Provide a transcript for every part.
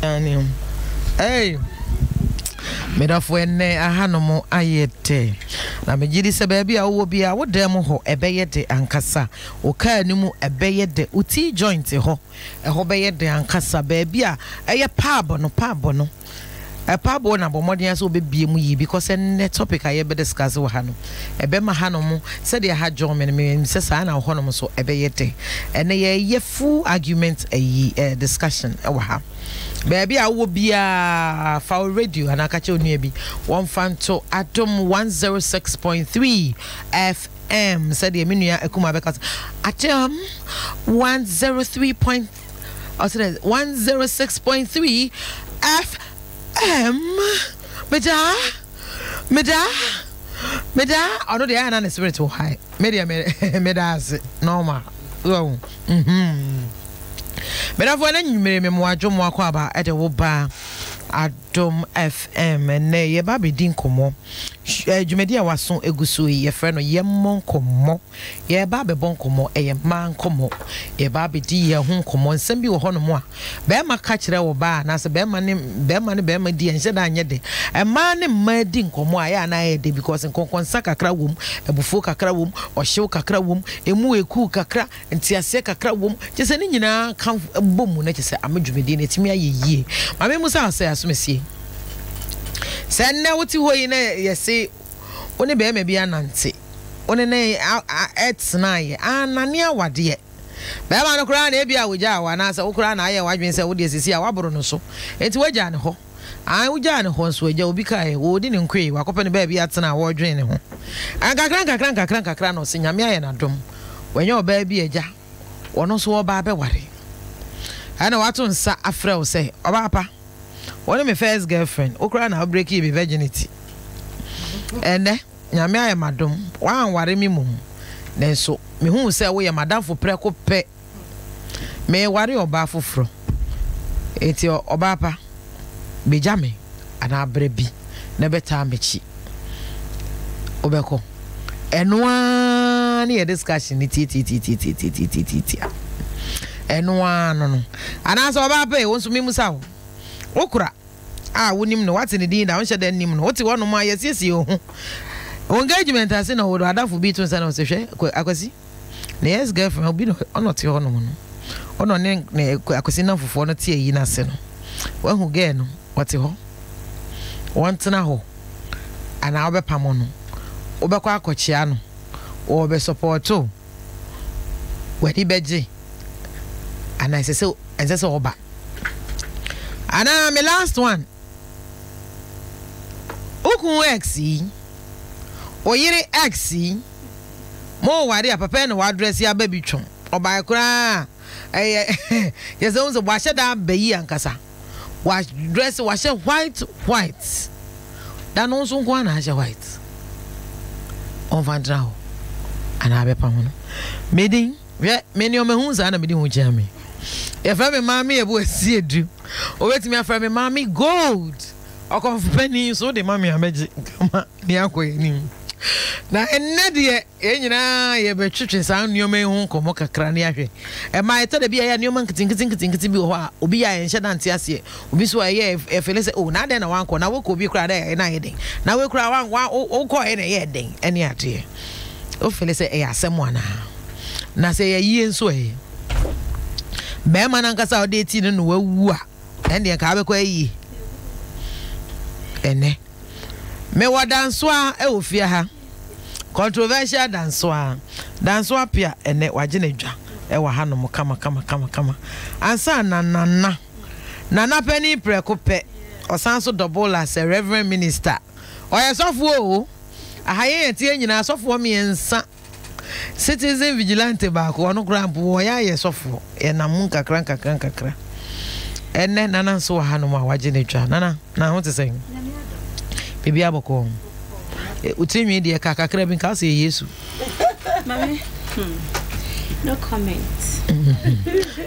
Hey, medafo enne ahanomo ayete na megidi se baabi a wo bia wo dem ho ebeyede ankasa wo ka nimu ebeyede uti joint ho eho beyede ankasa baabi a eye pub no a pub na bomodin so bebie mu yi because enne topic aye be discuss wo hano ebe ma hanomo se de ha John me se sa na ho no so ebeyede ene ye full argument ayi discussion e wo ha baby a wo bia for radio and akache onua bi one fan to Adom 106.3 FM said the menua ekuma bekas Adom 106.3 FM meda ono de ana spirit wo high media meda normal Mera fo na nyimere me mo adwomo akwa ba e de wo ba Adom FM ne ye ba be din komo dwumedi a waso eguso ye frɛ no Yenbo Nkommo ye ba be bon komo ye man komo ye ba be di ye ho komo nsɛm bi wo ho no mo a be ma ka kyerɛ wo ba na se be ma di enhye da anye de e ma ne ma di nkomo a ya na ye de because nkonkonsa kakra wom ebufuo kakra wom ohyew kakra wom emu eku kakra ntiase kakra wom kyese ne nyina kan bomu na kyese amadwumedi na timi ayeyie ma me musa asa asomesie senne wuti hoyi na yesi one be me bia nante one na etsna ye anane awade be ma no kura na e bia wogya awa na sa wokura na aye wadwen se wode sisi a waboro no so enti wogya ne ho an wogya ne ho so wogya obi kai wodi ne nkwe wakope ne ba bia tena wodwen ne ho an kakra no se nyame aye na dom wenye oba bia agya wono so oba be ware ana watu nsa afrɛ wo se oba apa one my first girlfriend okra na break you virginity ene nyame aye madom wan ware mi mum nenso me hu se wo ye madam fo preko pe me ware oba foforo eti oba pa bejame ana brebi na beta mechi obeko enwa na ye discussion ni ti enwa no ana so oba pa e wonso mi musa wo okura wonim no wate ne din da wonhye dan nim no wote wono ma yesiesie ho engagement ase na wodo adafo bi tun sa na se hwe akwasi na yes girlfriend obi no ono te ho no ono ne akwasi na fofo no te yi na se no wahu ge no wote ho wontena ho ana obepamo no obekwa akochia no obe support o wadi beje ana ese oba ana me last one okun exi oyire exi mo wari apapa na wadress ya baby twon oba kura yes onzo wa sheda bayi ankasa wa dress wa she white da no so nko na she white on vandrao ana abepa mo medin me o mehu za na medin ho jame if me mama ebu asiedu obetimi afra me mama gold okonfupani so de mama ameji kama ni akoyeni na enne de enyina ye betwetwe san nioma hu komo kakra ne ahwe e ma eto de bia ya nioma nkitinkitinkitinkitin bi ho a obi ya enhye dante ase obi so ye efele se o na de na wanko na woko obi kra de na ye den na we kra wan o ko e na ye den ene ade o fele se e asemo ana na se ye yie nso e be man ankasa ode ti no wawu a ende ka be kwa yi ene me wadanso a e ofia ha controversial danso apia ene waje na dwa e wa hanom kama ansa nana pani preko pe osanso double as a reverend minister oyesofo o ahaye tie nyina sofo miensa citizen vigilante ba ko ono grant wo ya yesofo e na mun kakra enne nana so hanom a waje na dwa nana na ho tesen bibi aboko utimi de kakra bin ka se Yesu mami no comment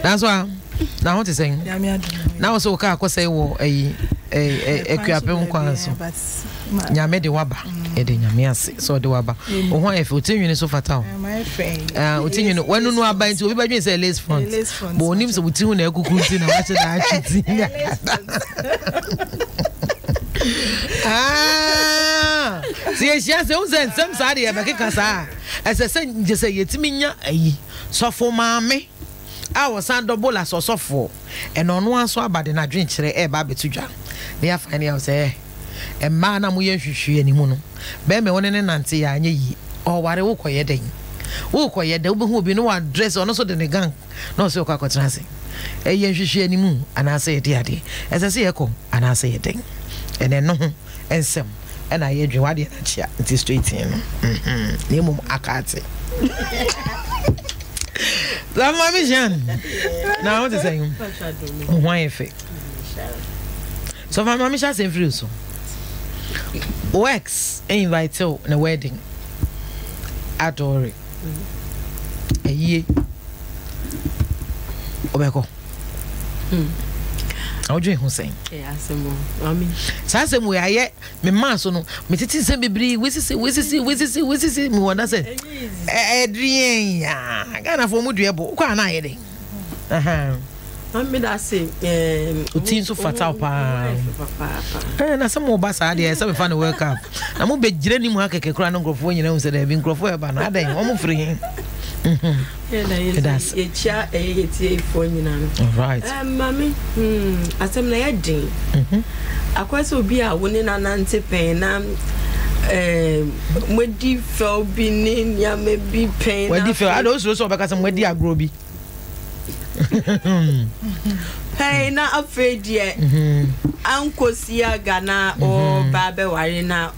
that's why na ho tesen na wo so ka akose wo eyi ekuapem kwanso nyame de waba ede nyame ase so de waba o ho efe otinwini so fata o my friend otinwini wanu no aba nti obi badwen say lace front but onim so otinwu na ekuku nti na wache na achiti si ehia se unzen sem sa de be keka sa esese nje se yetimi nya ayi sofo maame a wosan double as sofo eno no anso abade na dwen kire e ba betudwa na ya fine ya say emma na mo ye hwehwe animu no be me woni ne nante ya anya yi o ware wo koye den wo koye de obi hu obi no wa dress ono so de ne gang no so kwa kotra se e ye hwehwe animu ana se ye de ade esese ye ko ana se ye den ene no ho ensem ena ye dwe wade na chia nti straight in na mum akate la mami Jean na what is saying why efe so mami Jean say free so works invite you na wedding adore eyi obeko Ojo Hussein. Asemo. Mami. Sase mu yaye me man so no me titi se bibiri wesisi me wona se. Edrien ya. Gana fo mu duebo. Kwa na yede. Aha. Mami da se utin so fatal pa. Na some oba sa de se me fa no wake up. Na mu begire ni mu akeke kura no nkrofo nyina hu se da bi nkrofo e ba na adan o mu free. That's echa etie nyina no. Right. Mami, asem na yedin. Akwase obi a woni na nante pen na mwedi fel bi ni ya me bi pen. Mwedi fel ado so obeka se mwedi agro bi. Pen na afedie. Ankosi aga na o ba be ware na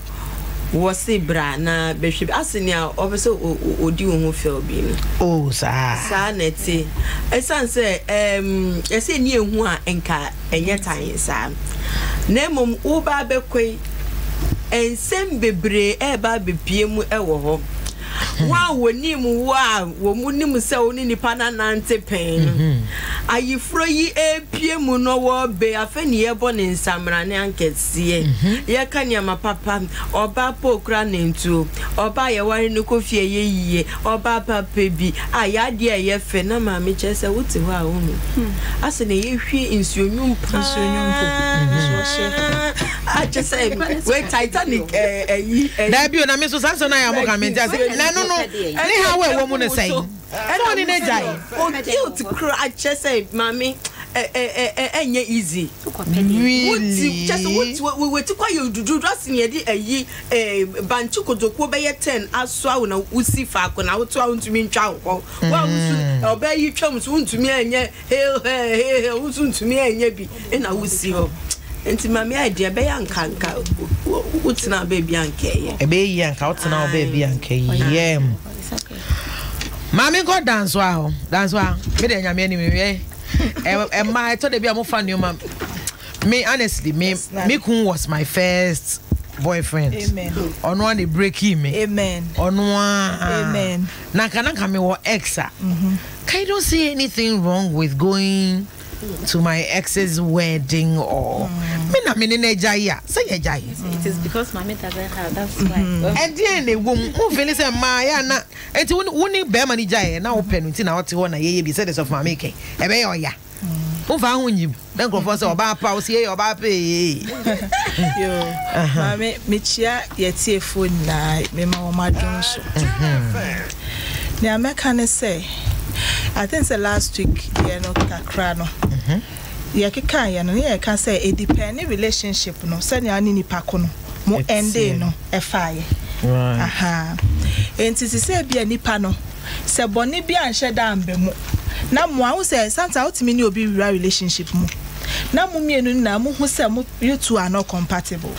wose bra na behwe asenia obese odi wo fel bi ni oh sa neti esanse ese ni ehu a enka enye tan sa na mom wo ba bekoi ensem bebre e ba bepie mu ewo ho wa woni mu wa wo mu ni mu se oni nipa na nante pen ayifro yi epie mu no wo be afeni ye bo ne nsamra ne ankese ye kanya mapapa oba pokra ne ntu oba ye ware ne kofie ye yiye oba papa bi aya de ye fe na ma me chese wuti ho a wo mu ase ne ye hwie nsuonyum a chese we Titanic da bi na me so sanso na ya mo ka me na no any how we woman is saying so ni na jai o guilt cry chese mami enye easy really just we to kwa you do just in ye ayi banchu kodokwo be ye 10 aso awo na usi fa ko na woto awo ntumi ntwa ho wa usu obe yi twam so ntumi enye he usu ntumi enye bi na usi ho enti mami idea be yankanka utina baby anke e be yanka utina baby anke yem mami go dance wa me de nyame ani me my told the be am fan you me honestly me kun was my first boyfriend. Amen. On one they breaking me. Amen. On one. Amen. Naka me wa exa. Can you don't see anything wrong with going to my ex's wedding or me na me ne jaya. Say ye jaya. It is because mommy doesn't have, that's why. And then the woman who feel say ma ya na enti woni be ma ni jaya na open nti na wote ho na ye bi say this of mama ke. E be yo ya. Ufa hu nyim. Den go for say oba pa o say oba pa yo mama me chia ye tie phone na me ma wo madun so. Na America ne say I think the last week you know kakra no. Ya keka ya no ye ka say e depend relationship no say na ni nipa ko no mo ende no e fire. Right. Aha. Enti se bia nipa no se boni bia nhye da mbe mu. Na mo a wo say santa ultimate ni obi relationship mu. Na mo mienu na mo hu say mo you two are not compatible.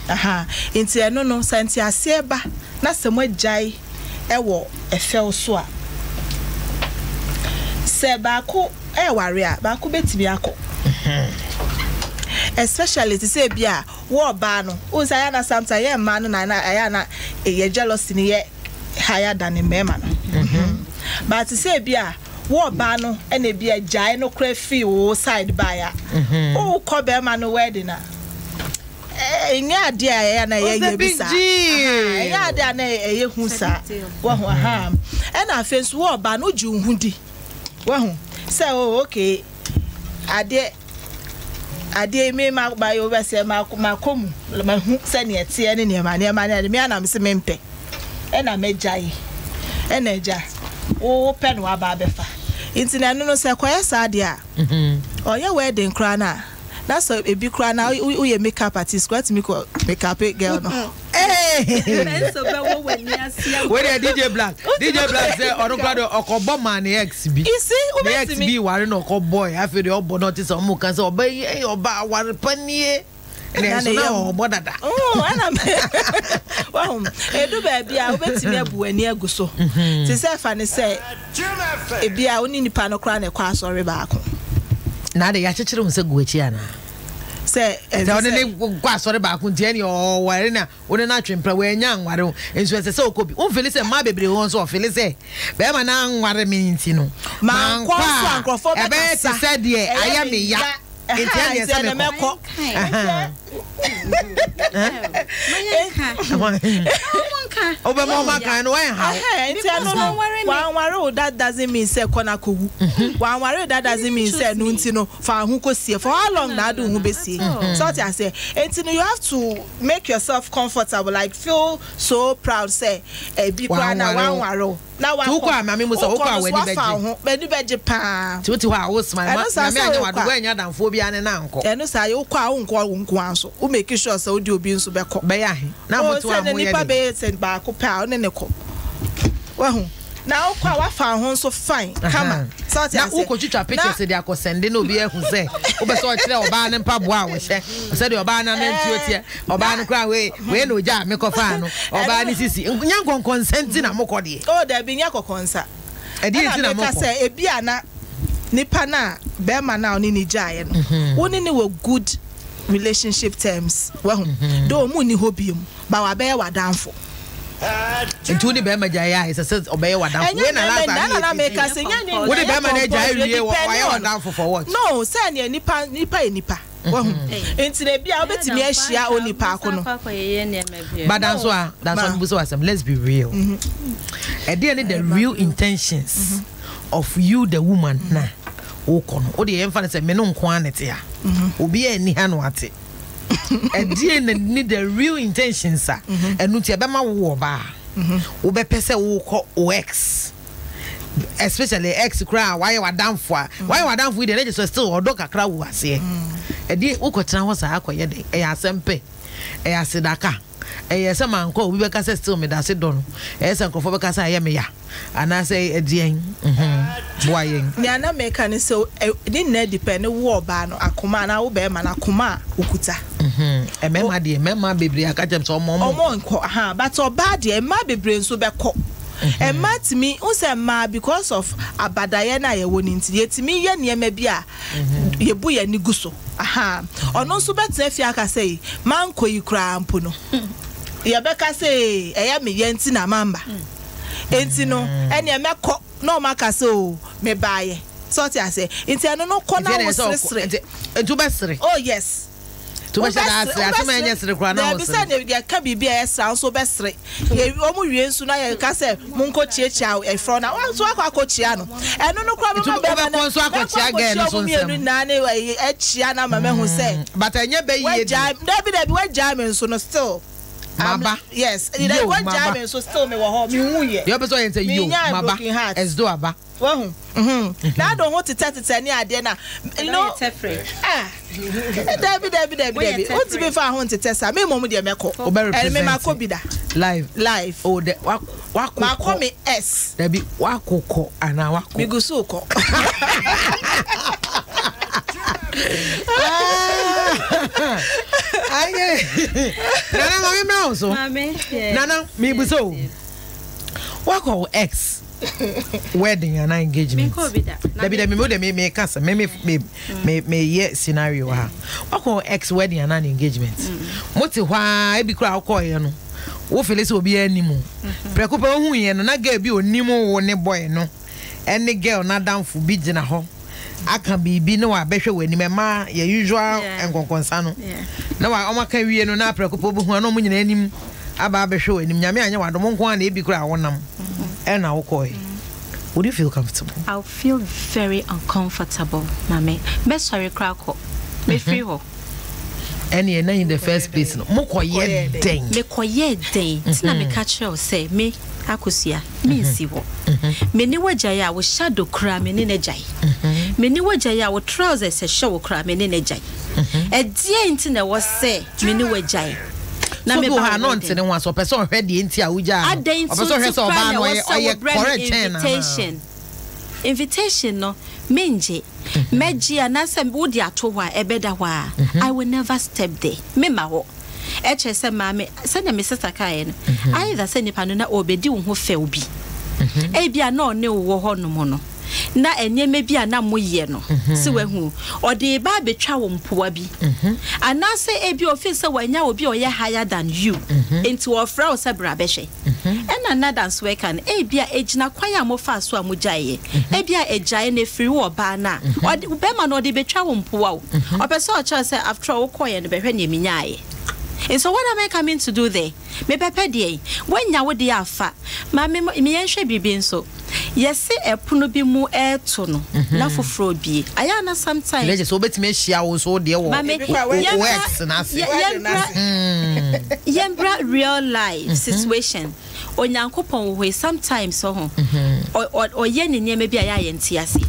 Aha. Enti eno no santi ase ba na se mo agai e wo e fel so a. Se ba ko e ware a ba ko betimi akọ. Especially to say bia wo ba no o say ya na sometimes ye man no na ya na ye jealousy ni ye higher than the man no. But to say bia wo ba no e na bia jai no kra fi wo side by ya. O ko be man no wedding na nya de a na ye bisa nya de na ye hu sa wa ho ha e na face wo ba no ju hu di wa hu say oh okay ade me ma ba yo be say ma komu ma hu se ne tie ne ma me anam se mempe e na megyae e na eja o pen wa ba befa inti na no se koye sa de a oye wedding kra na that's a big cry now. We makeup artist, what me call makeup girl no. Hey, when DJ Black say, "Or no, or bomb man XB." You see, the XB warren or boy. I feel the old notice on Muka so obey or ba one penny. And no, what that? Oh, and I'm well, do baby, I bet me a boo near Gusso. To say, Fanny say, a beer only in the panocran a class or back. Na de yache chire unse guachiana say only kwa sori ba kun tie ni o ware na oni na twempra we nya nware enso se okobi on feel say ma bebre won so feel say be ma na nware mi nti no ma kwa so ankrofo be ka say de aya me ya enti anya se me ko Oba mama kan no wen how wan ware that doesn't mean say kona kowu wan ware that doesn't mean say no nti no fa hu kosie for how long na do hu besie so what I say enti no you have to make yourself comfortable like feel so proud say e bi kwa na wan ware na wa ko kwa mama mu so ko kwa weni beje pa ti ho a wo smile ma me anya wado we nya danfo bia ne na nko eno sa yo kwa nko anso o make sure say o di obi nso be ko be ya he na mo to amu ye be send ba ko pa o ne ko wa hu na o kwa wa fa ho nso fine kama so what I say na uko twitwa pictures dey akosende na obi ehu say o be so kire oba ne mpa boa wo hye say dey oba na ntio tie oba ne kra we na oja me ko fa no oba ne sisi nyankon consent na moko de o da bi nya kokonsa e di nti na moko say e bia na nipa na be ma na oni ni jaye no woni ni we good relationship terms well do mu ni hobby mu ba wa be wa danfo ntu ni be ma jaye ai say obey wa danfo we na last na make say nya ni we be ma na jaye wie wa wa danfo for what no say ni nipa e nipa well enti na bia obetimi ahia onipa akono but that's why buso asem let's be real at the end the real intentions of you the woman na okono o de emfa say me no nko anete a obi ani ha no ate at the end need the real intentions a enu ti e be ma wo ba wo be pese wo ko OX especially ex cry why wadamfo dey na just still odo kakra wo ase e di ukotena ho sa akoye de e asempe e asedaka e yesa manko obi be ka say still me da se do no e yesa nkofo be ka say aye me ya ana say e dien boyen ni ana make ni so ni na depend wo ba no akoma na wo be ma na akoma okuta e mema de mema bebre aka jem so omo nko ha but oba de ma bebre nso be ko e mat me unse ma because of abadaye na ye woni nti yetimi ye niema bia ye bu ye ni guso ono nso betre fi aka say man koyi kra ampo no ye be ka say eya me ye nti na mamba enti no ene e mekọ no maka say o me baaye so what I say enti eno no kọ na wo sere entu be sere oh yes to be sere asema enye sere kra na wo sere be say ka bibia esra so be sere ye omu wie nsu na ye ka say munko chiechia e fro na wan so akochia no eno no kra be be so akochia ga eno so nsem na na e chia na mama hu say but enye be ye David we jam nso no still Maba yes you know what jam so still me wo ho me hu ye you be so say yo maba es do aba wo na do ho tete ni ade na you know David what to be for ho tete sa me mom de meko e me mako bi da live oh the wako me s David wakoko ana wako mi gusu ko aye nana mami me also nana me buso wako X wedding and engagement David me kasa me ye scenario ha wako X wedding and engagement moti hwa e bi kura wako ye no wo felese obi animu prekupa hu ye no na ga bi onimu wo ne boy no any girl na danfo bi gina ho aka bibi no wa behwe wani me ma ye usual enkonkonsa no na wa omaka wie no na aprekopo bu hu na mo nyina anim aba abehwe anim nyame anya wadom nko na ebi kura wonam e na wokoi. Would you feel comfortable? I'll feel very uncomfortable, Mame. Me sorry krako. Me free ho. Any na in the first place no mo koye den. Me koye den. Tina me catch you say me akosia me nsi ho. Me ni wagya wo shadow kra me ni nejai. Me ni wagya wo trousers e hye wo kra me ni nejai. E die nti na wo say me ni wagya. Na me ba no ntene ho aso person hwe de enti a wuja. Person hwe so ba no oye correct invitation no menje meji anasa wodi ato ho a ebeda ho a I will never step there me ma ho e chese ma me se na me sister kai no either se nipa no na obedi wo ho fe obi e bia na one wo ho no mo no na enyeme bia na moye no se wahu ode ba betwa wo mpoa bi anase e bi office wanya obi oye higher than you into ofra o se bra behwe and another so can e bia ejina kwaya mo fa so amujaye e bia ejaye na free wo ba na ode be ma no ode betwa wo mpoa o opese o cha say after wo koye no behwe na minyaye. And so what am I coming to do there? Me pepe die. When ya wodi afa, ma me yenhwe bibi nso. Yesi epuno bi mu eto no. Na foforo bi. Aya na sometimes. Leje so betime hia wo so de wo. Works na se. Yembra real life situation. Onyankopon wo sometimes so ho. Oye ne nyeme bi aya yenti ase.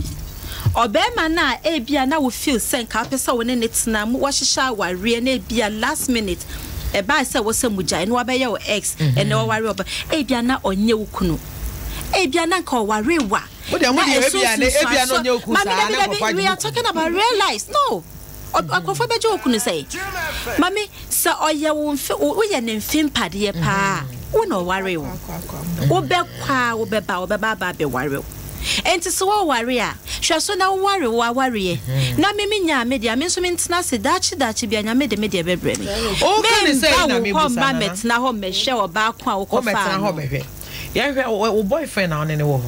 Obema na ebia na wo feel sense ka pesa wo ne netina mu wo hihya ware na ebia last minute e ba se wo se muja no abaye wo ex e na wo ware oba ebia na onye wo kunu ebia na nka ware wa wo de mo de ebia na onye wo kunu sa na papa we are talking about real life no akofo beje wo kunu say mami sa oye wo mfe wo ye ne mfim pade pa wo na ware wo be kwa wo be ba be ware enti so wo ware a hwe so na wo ware na me nya me dia me so me ntena se dachi bia nya me de bebre me o kan say na me busa na me tena ho me hwe oba kwa wo ko fa na ho behwe ya hwe wo boyfriend na one wo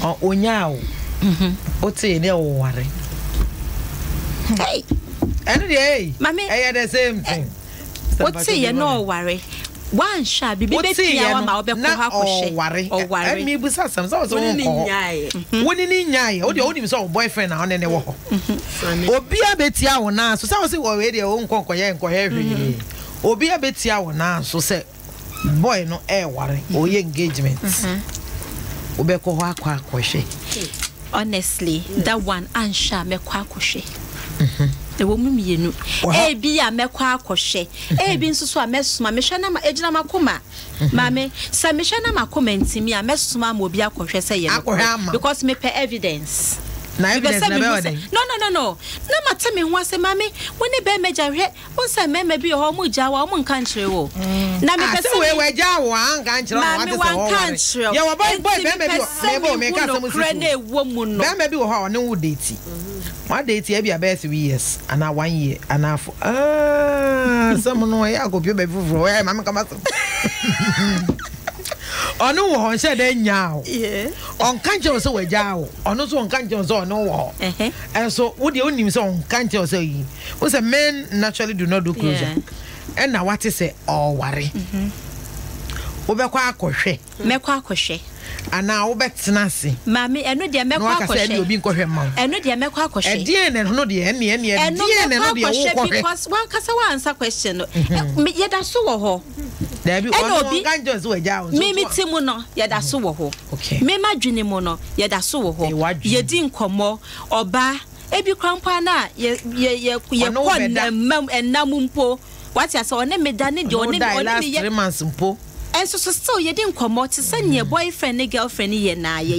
ho onya o te ne wo ware hey enu dey hey the same thing what say you no ware one sha bibi be pia wa ma obekọ ha kwhye o ware mi busa sam so so woni ni nyae o de onim so boyfriend na one ne wo ho obi abetia wo na so say wo we de o nkonkoye hwe obi abetia wo na so say boy no ware o ye engagement obekọ ho akwa kwhye honestly that one ansha mekọ akwhye ewo mumienu ebi ya mekwa akohwe ebi nsusu a mesuma mehwe na ejina makoma mame sa mehwe na makoma ntimi a mesuma ma obi akohwe se ye because me per evidence na evidence na be odin no na mate me ho ase mame woni be meja hwe wonsa mema bi ho mu ja wa mu nka nkyere wo na me pese we ja wo anka nkyere wo wate se wo ye wo boy mema bi me ka se mu sifu na ewo mu no mema bi wo ho ne wo date my date e bia be 3 years and 1 year and half some no ya go be fufu we mama kama so onu wo hon se de nya o on kanche so we ja o onu so on kanche so onu wo and so wo de onim so on kanche so yi wo say men naturally do not do closure and na what say o ware wo be kwa akohwe mekwa akohwe ana wo betena se mami enu de mekwa akohwe no obi nkohwe ma enu de mekwa akohwe e die ne no de ene die ne no de wo kohwe because one kasa wa answer question no ye da so wo ho there be one ganjo so we ja o me timu no ye da so wo ho okay me madwene mu no ye da so wo ho ye di nkomo oba ebi krampa na ye ko enam mpo what ya so one me da ne de one me ye 3 months mpo and so still you didn't come out to send your boyfriend and girlfriend ye na ye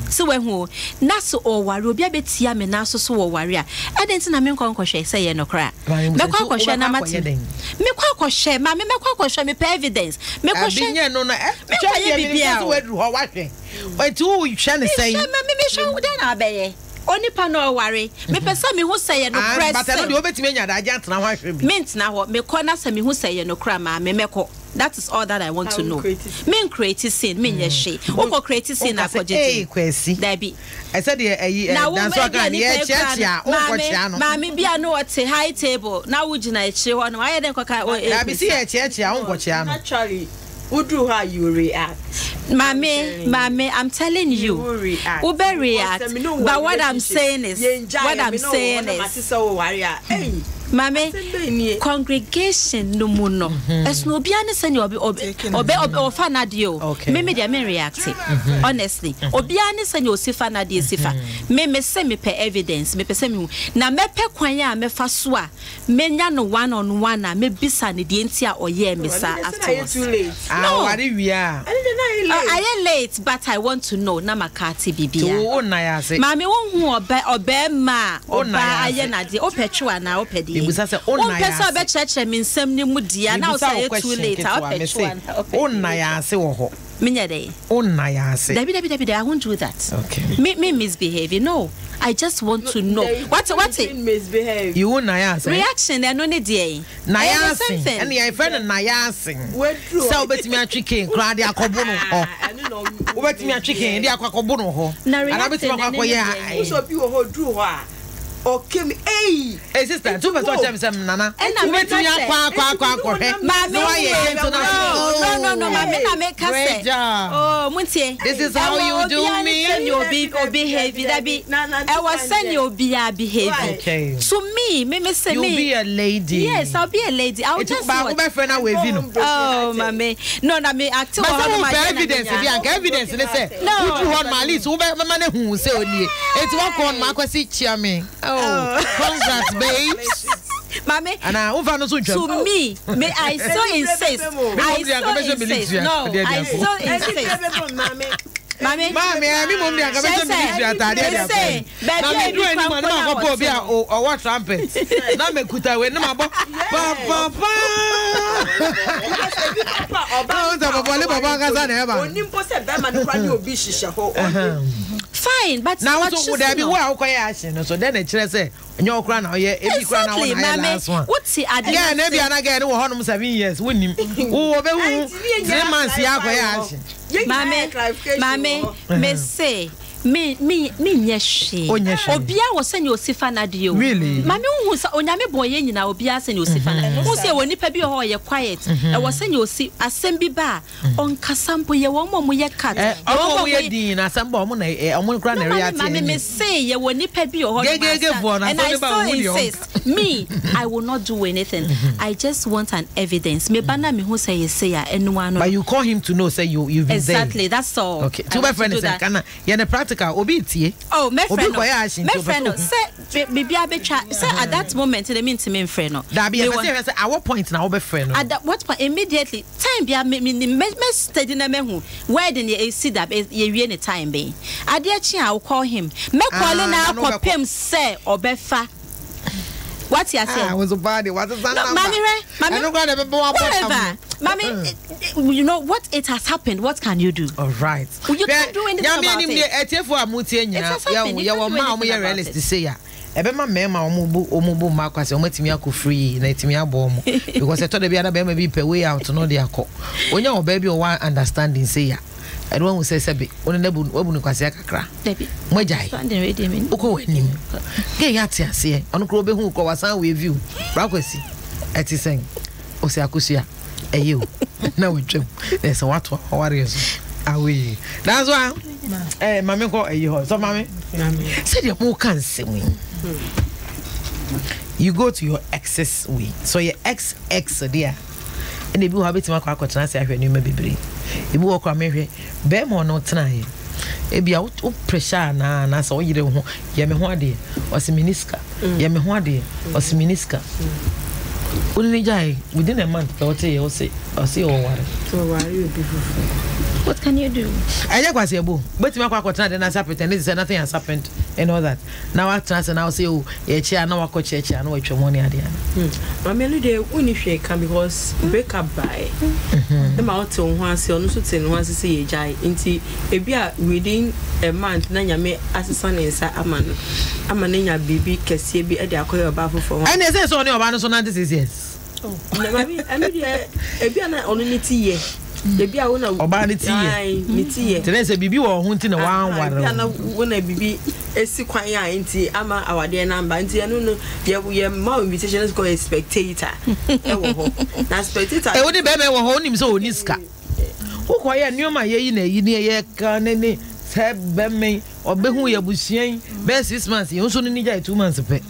so we hu na so o ware obi abetia me na so wo ware a edent na me nkonkwohwe say ye no kra me kwakwahwe na mate me kwakwahwe ma me kwakwahwe me per evidence me kwahwe nye no no twa ye bibia so wadru ho wahwe but wo hwe ne say me hwe den abeye oni pa no ware me pesa me hu say ye no kra but no de obetime nya da agent na hwahwe bi mint na ho me ko na say me hu say ye no kra ma me meko That is all that I want to know. Men create scene, men yes she. Oko create scene na project. Kwesi. Debi. I said dance again. Yeah. Mami bia no at high table. Now would you na chi ho no aye den kwaka. I be see Actually, Udu how you react. Mami, I'm telling you. Ube react. But what I'm saying is Mami, congregation no muno. As no biane send you obe fanadio. Me dia me react. Honestly. Obiane send you sifa na die sifa. Me say me pe evidence, me pe say me na me pe kwan ya me fa so a me nya no one on one na me bisa ne die ntia oye me sa afterwards. No, what if we are? I am late, but I want to know na makati bibia. Mami won hu obe ma oba aye na de opetwa na opedi. Ibusa se onna ya. Person be church me nsem ni mu dia na o say too late. Opetwa. Onna ya se wo ho. Minya dey. Onna ya se. Dabi I won't do that. Okay. Me misbehaving. No. I just want to know. What misbehave? You wonna ya se. Reaction there no need dey. Na ya se. And your friend na ya se. So betimi atwike kra de akobo no ho. Betimi atwike de akobo no ho. Na betimi akoye. Who be ho dru ho a. Okay, hey sister, two person tell me some nana. And I met you no, mami na make us say. Oh, Muntie. This is how you do me. You behave. That be. I was saying you be a behavior. Okay. To me say me. You'll be a lady. Yes, I'll be a lady. I'll just watch. My friend away vino. Oh, mami. No, na me active. But evidence. Evidence. They say. No. You want my list? Who be my man who say only. It's one on my kwesi chiame. Oh, congrats, babes. Mami, to me, may I so insist. No, I so insist. Mami, mi mom dia ka be so ministry atade dia pe. Na me do ani ma na ko bi a o what trumpet. Na me kuta we na ma bo. Pa. Baba ka sa na e ba. Onimpo se be ma no kwa ni obi hihye ho. Fine, but now so would there be where I action so then it say your crown or ye ebi crown na last one. What's the Adom? Yeah, maybe and again we honum 7 years win him. Who be who 3 months ya kwa action. Mame, me say me nyehwe obia wo se ne osifa na de o mame hu sa onyame boye nyina obia se ne osifa na hu se woni pa bi ho ye quiet e wo se ne osi asem bi ba on kasampo ye wo mo ye cat wo ye din na asamba mo na omo kra na react mame me say ye woni pa bi ho and I so insist me I will not do anything. I just want an evidence me bana me hu say ye say ya enwa no but you call him to know say you've been exactly there. That's all. Okay, to my friend say kana ye na obi tie oh my friend say bibia betwa say at that moment they mean to me friend no that be say at what point na obe friend no at what point immediately time bia me study na me hu where then you see that you wie any time be ade achi I will call him me call na akopem say obefa. What you say? I was a body. What is that? Mommy, you know what? It has happened. What can you do? All right. You can't do anything about it. It has happened. You can't do anything about it. Ebema mema omubu makwase omatimi akofree na etimi abom because I told the other be pe way out no dey akọ onya obaby o wan understanding say ya I don't say sebe oni na bu wabunu kwase akakra mwajai uko wenim ke ya ti ase onu kro be hu ko wasan we view brakwasi eti sen o se akusua eyo na wetwem there's what warriors awe that's why mama ko eyo so mama said you mo kan semi you go to your ex's way so your ex there and they be habit ma kwa kwatena se ahwe ni ma bebre e bi wo kwa mehwe be mo no tena he e bia wo pressure na so yire ho ye me ho ade o se miniska ye me ho ade o se miniska only jai within a month what say o say o worry you be what can you do? I just was able, but my quack and I pretend this nothing has happened and all that. Now I trust and I'll say, oh, yeah, now I coach church, I know what your money at the end. My melody, when if she can because break up by the mountain once you also say once to see a jai into a beer within a month. Nanya me as a son inside a man, I'm a nanya baby, Cassie be at the acquire baffle for. And there's only a man so 96 years. mami ebi ana only tie ebi a wona oba ne tie tene se bibi wo ho nti na wan ware ana wona bibi esi kwan ya nti ama awade number nti eno no ye ma invitation is called spectator e wo ho na spectator e wodi be me wo ho nim so oni ska wo ko ye nioma ye na yi ne ye ka ne se be me obehu ye busian be 6 months ye so ni jai 2 months pe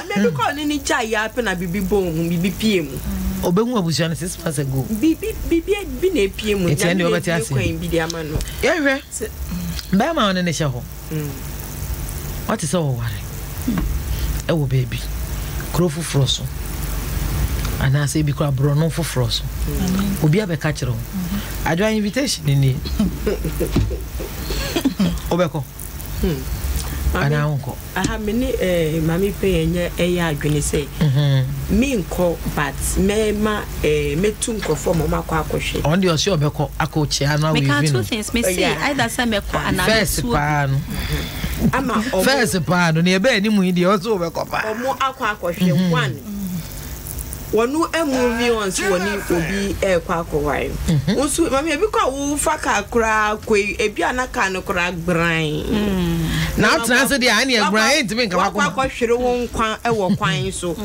maybe call ni jai ya pe na bibi bon bibi piem obehu abusian 6 months ago bibi na piem e tende obati ase bi dia ma no ye hwe be ma one ne hye ho what is all ware e wo baby krofu froso ana say bi kwa bro no foforo so obi abeka kire ho adwa invitation ni obeko ana onko aha me ni mami pe enye eya adwene say me nko but me ma metu nkofo mo makwa akohwe on the osi obeko akochi ana we even two things me say either say meko ana first pa no ama first pa no ne ebe ni mu ide oso obeko pa omo akwa akohwe one wonu movie on so woni obi kwa akowai nso mami ebi kwa wo faka kra kwe ebi anaka no kra gbran na transe dia ani gbran ntimi nka kwa hwere wo nkwan ewo kwan so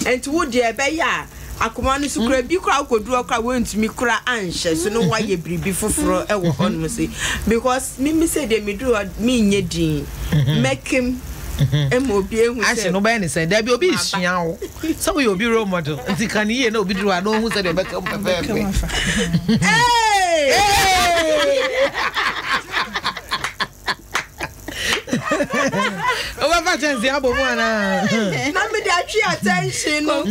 enti wo de ebe ya akoma no so kra bi kra akodu kra wo ntimi kra anhye so no waye bribi foforo ewo honum say because me say de me do me nye din mekim obi ehu say ashe no be ni say da bi obi hia wo so we obi role model nti kan ye na obi duru ado hu say de be kam pepe hey oba fa chance abo mu ana na me dey atwi attention no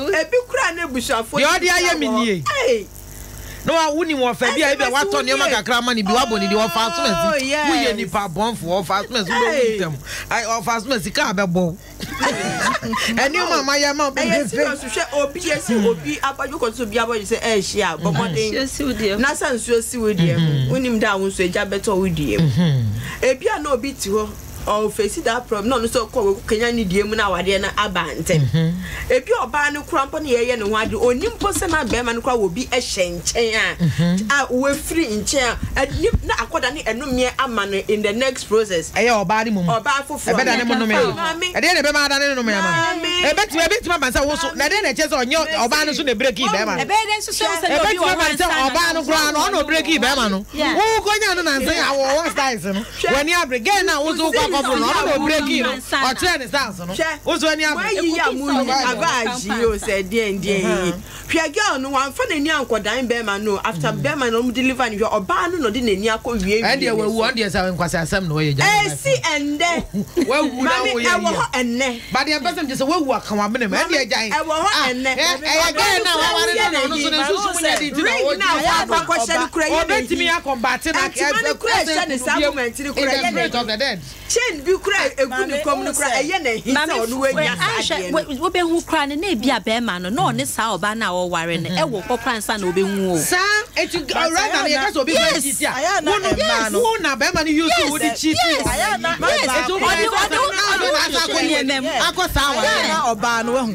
ebi kura na bushafo yo dey aye mi nie no wuni mo fa bia bia wato ne makakra ma ni bi waboni di ofasments wo ye ni pa bonfo ofasments wo witem ai ofasments ka abebo eni o mama ya ma be fe so hwe obi yesi obi abajo ko so bia boy say eh hia bomodin na sansuo si wediem unim da won so eja beto wediem ebi a na obi ti ho or face that problem no so ko Kenya ni die mu na wade na abante ebi oba ne kura mpo ne ye ne ho ade onim po se na be ma ne kura wo bi ehyenchen a we free nchen na akoda ne enomie ama no in the next process eye oba ni mum oba fofo e be da ne mo no me e de ne be ma da ne no me ama e beti ma bansa wo so na de ne che so onye oba no so ne break be ma e be de so so se obi wo bansa oba no kura no no break be ma no wo ko nya no na nsan ya wo size no wani abre again na wo so ko no breaking or train is dance no ozo ani ayi ya mu abaji o se die hwe girl no wan fa nani ankodan be ma no after be ma no deliver ni oba no no de nani akọwie and dey wewu on dey say nkwase asem no ye ja si ende wewu na wo ye e wo ho enne but the person just wewu akan me and dey ja e wo ho enne again na wa ware na no so ne susu mu ne di ti na wo na wa ba question kura ye obetimi akombat na e question is argument ni kura ye chain bi kura egu ni kom ni kura eye na hinsa onu wenya wo be hu kura ne na bia be ma no no ne sa oba na wo ware ne e wo kokra nsa na obe hu o sa etu right na ye ka so bi cheat ya wo na be ma ni use wo di cheat aya na etu akosa wa na oba no hu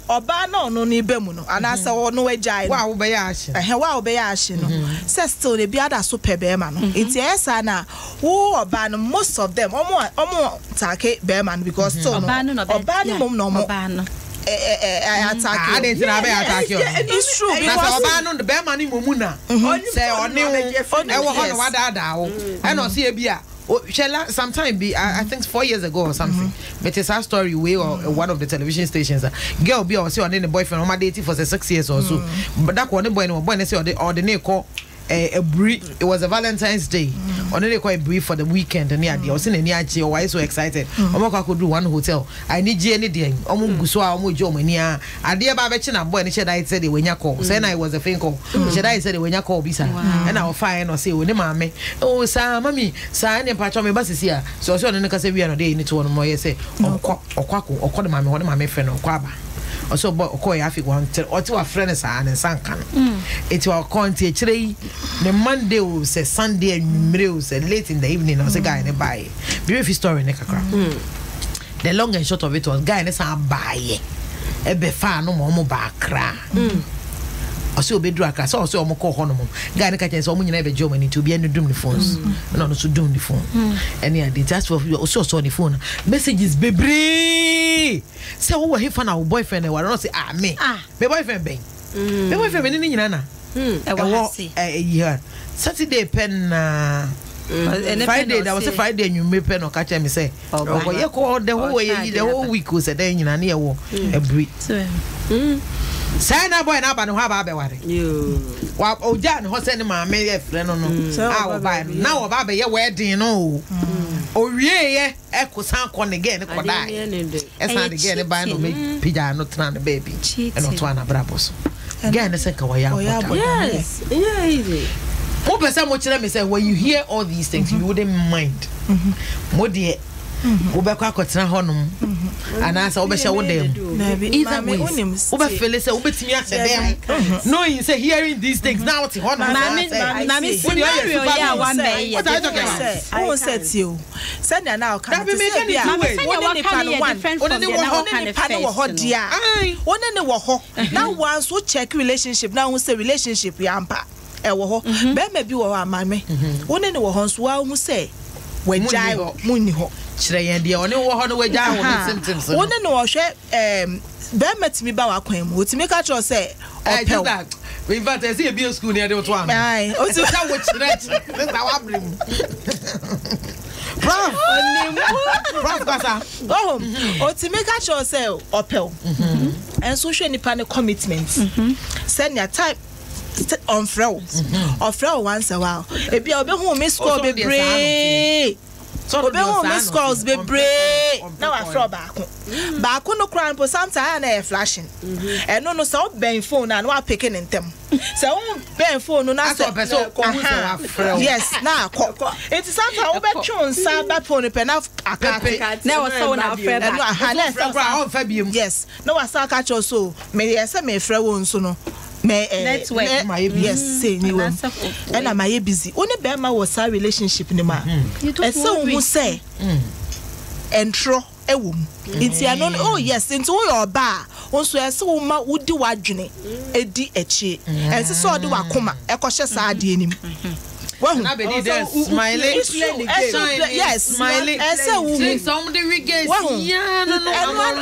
oba no no ni be mu no ana se wo no wejai wa wo be ya ahye wa wo be ya ahye no se still ne bia da so pe be ma no enti esa na wo oba no most of them omo take be man because so no oba ni mom no oba no attack I didn't say I attack you it's true because oba no be man ni momu na say oni e wo ho no wada da wo e no see e bia Shella sometime be I think 4 years ago or something. But it's a story way or one of the television stations. Girl be or say on the boyfriend on my dating for 6 years or so. But that one boy say or the name call a brief. It was a Valentine's Day. On they call a brief for the weekend and near the or seen any why so excited. Omaka could do one hotel. I need you any day. Omu guswa omu jomania. I dear babechina boy and said I said when you call. Then I was a thing call. Said I said when you call bisa. And I'll fire or say when the mammy. Oh sa mommy sa any patch on me bus here. So on the case we are no day into one more say or kwaku or call the mammy one of my friend or kwaba. Also boy okoy afi one or two friends and sankan. It will conti the Monday was say Sunday and say late in the evening I was a guy in a buy. Beautiful story nekakra. The long and short of it was guy in a buy. ebe fa no mo ba kra ose obedru aka so ose omo ko ho no mo guy ne ka chen so omo nyina ebe je omo ni to bia no dum the phones no so dum the phone any and just for ose on the phone messages bebre say wo he fa na wo boyfriend e wa no say me boyfriend ben me boyfriend ben ni nyina na e wo yeah Saturday pen Friday that was a Friday you me pen or catch me say you call the whole week was a day in an ear war every Sana boy na ba no ha ba be ware yo wa oja no send ma me ye frɛ no a ba na wo ba be ye wedding no o wie ye e ko san ko ne ge ne ko dai e san de ge ne ba no me pija no tran the baby e no to ana brabo so ge ne se ka wa ya yes yeah easy mo pesa mo kire me say when you hear all these things you wouldn't mind mo de wo be kwa kotena honum anasa wo be hye wo dem either way wo be feel say wo betimi ase dem no you say hearing these things now what honum na me scenario ya one be what are you talking about who said you send na can be make any one ni pan one one ni pan wo ho dia one ni wo ho now once we check relationship now we say relationship ya ampa e wo ho be ma bi wo amame one ni wo ho so wa hu say we jai munni ho chire yen dia one wo ho no we jai ho symptoms one ni wo hwe be matimi ba wa kwan mu otimi ka cho say opel we invite say be school near the to am ai o ti ka wo chire this na wa brim prof kasa otimi ka cho say opel and so hwe nipa ne commitment send your type on flow or flow once a while e bia obehu me score be brave so obehu me scores be brave now I flow back no cry for sometimes na flashing and no so ben phone na no picking in them so ben phone no na so yes na it is sometimes obe tune sa ba phone pe na akaka na was so na friend yes no was aka cho so me yes me frɛ wo nso no network yes say ni wo and am I busy only be ma was a relationship ni ma e so who say entro ewom nti ano oh yes nti wo your ba onso e se wo ma wodi wadwene edi echi e se so odi wakoma e ko hye sa ade enim na be dey smiling yes smiling say some the regains yeah no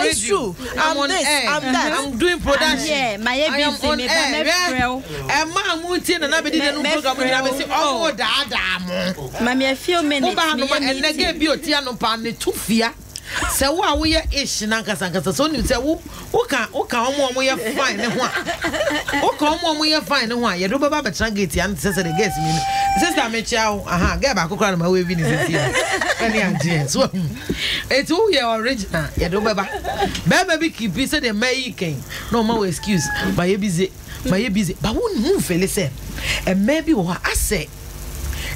it's true I'm that I'm doing production yeah my busy me ma mu tie na be dey no program na be say oh da mo mama feel me na ge bi otia no pa ne tufia se wo a wo ye ish na nkasa so ni se wo ka omo ye fine ne ho a wo ka omo ye fine ne ho a ye do baba betra gate ya se the guest mi sister me chiao ge ba kokra ma we bi ni sisi ani anje so it who ye original ye do baba bi keep say the may ken no ma excuse but ye busy but who feel say and maybe what I say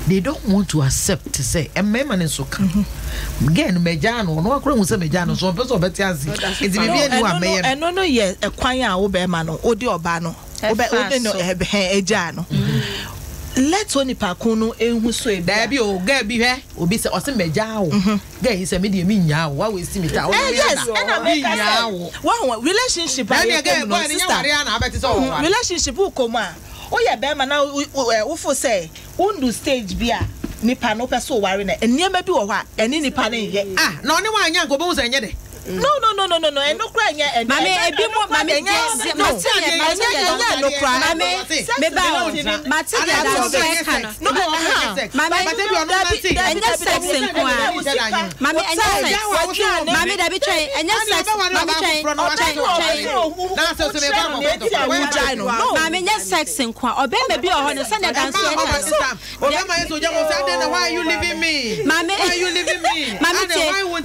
they don't want to accept to say and me man so kan again mejano no akura hu say mejano so person beti azi it be any one me no ye ekwan a wo be ma no odi oba no odi no eja no let oni pa kunu ehu so e da bi o ga bi hwe obi say o se meja wo ga yi say me de mi nya wo wa we si mi ta wo me nya wo relationship relationship ko ma o ye be ma na wo fo say undu stage bia nipa no pese o ware na eniema bi wo ho a eni nipa ne ye na oni wa anya ko bo se nye de no eno kra nya eni mame ebi mo mame no kra mame me ba mate da so e kana no mame mate bi ono mate enya sex nkwa mame enya sex mame da bi try enya sex mame try na so me ba no mame enya sex nkwa obe me bi o ho ne se na dance e kana obe ma yeso je mo say why are you leaving me mame why are you leaving me mame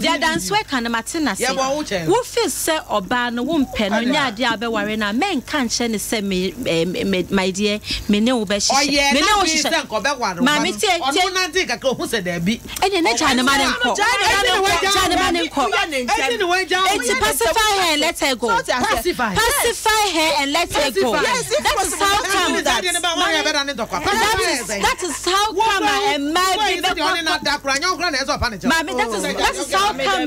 te dance e kana mate na se wo feel say oba no wo mpe no nya ade abeware na men kan che ne se me my dear me ne wo be hye me ne wo hye ma me tie ono na dey kakra hu se da bi ene na cha ne ma ne nko it's pacify her and let her go pacify her and let her go that is how come that is how come and my baby that is how come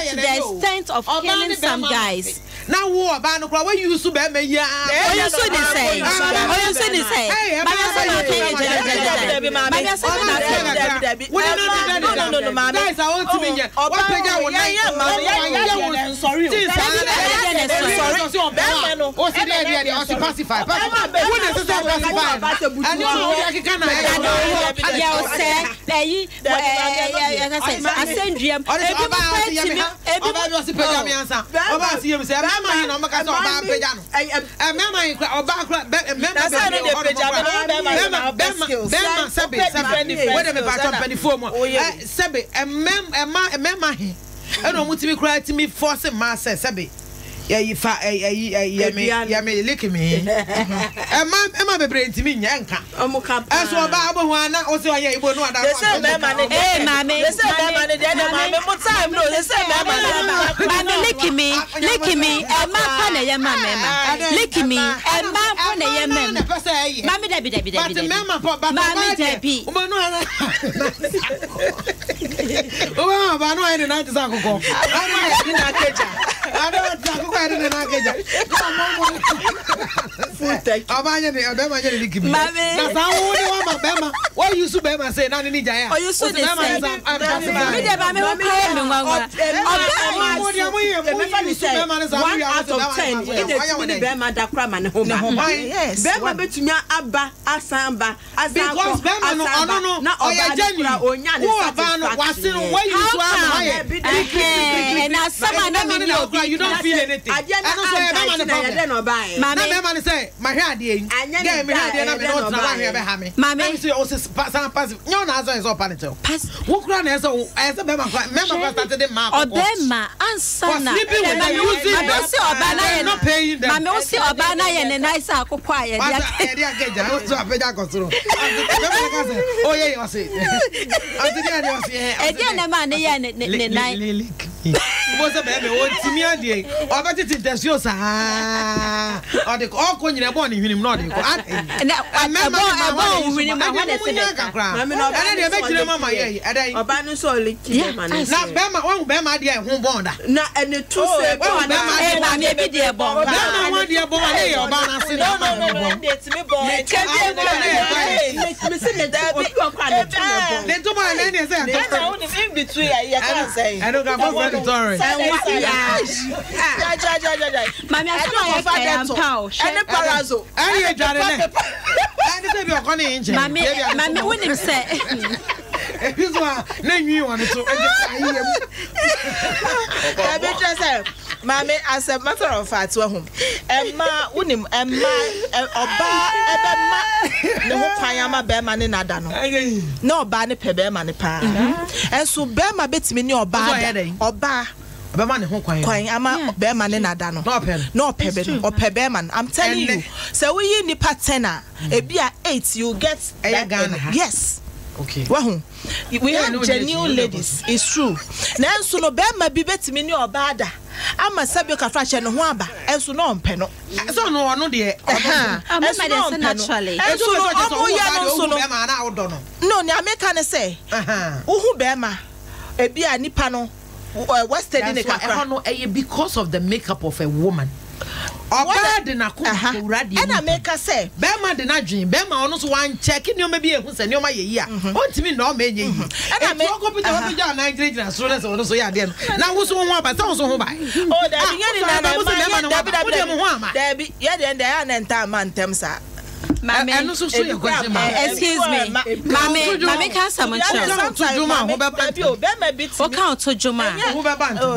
to the extent of killing some guys. Now war ban no we use to be me ya. Oh you so dey say. Oh you so dey say. No, mama. Guys, I want to be here. What page I want to sorry. Oh, see there, I should pacify. Who is this pacify? And you can I send you. I don't want to be crying to me forcing myself. Yeah, you may lick me. Emma be brain to me, Yanka. As for Baba, also, I will know that. Hey, mammy, what time? No, the same mammy, lick me, and my honey, and mamma, lick me, and my honey, and mamma. Mammy, Debbie, Mammy, Debbie. Oh, I know I didn't have to go. I don't know. I didn't know. Why you so bad? Say, no, need I. Or you so the you don't feel anything. I don't buy. Mamma say, my hair, dear. Yeah, me hair, and I'm not here behind me. Mamma, say, also pass. No, answer is open. Pass. Who can answer as a member started the map? Or Bema, answer. I say, Obana, not paying them. I say, Obana, and I say, quiet. Oh, yeah, you see. Again, a man, was a baby, what's to me? Or better to test you, sir. Or the all coin in a morning, him not. And I remember not Bama, one Bama, dear, who born. Not any two, maybe dear born. No, dear boy, I don't know. Sorry. Mammy, I saw and a palazzo. Mammy, when him say, this one, name you on it. Mammy, as a matter of fact, to home. Emma, Unim, Emma, Oba, no Payama Beman in Adano. No Banny Pebeman pa. And so Bema bits me your bad or bar. Beman, who quite ama Beman in Adano. No Peben or Pebeman. I'm telling you. So we in the patena, a beer 8, you get a gun. Yes. Okay. Well, we have genuine ladies. It's true. Now, so no Bema be bet me your bada. I'm a Sabuka fashion wamba, and so no penno. So no, no, dear. Naturally. And so no, I make can say, who Bema, a beer nipano, Western in the because of the makeup of a woman. And I make her say, Bema did not dream. Bema almost one checking you maybe a who's a new my year. What to me, no, maybe. And I make up with the Nigerian as soon as also ya then. Now, who's one but also home by? Oh, Debbie, yeah, then and time, Temsa. Mammy, excuse me. Mammy can't summon Juma. What count to Juma?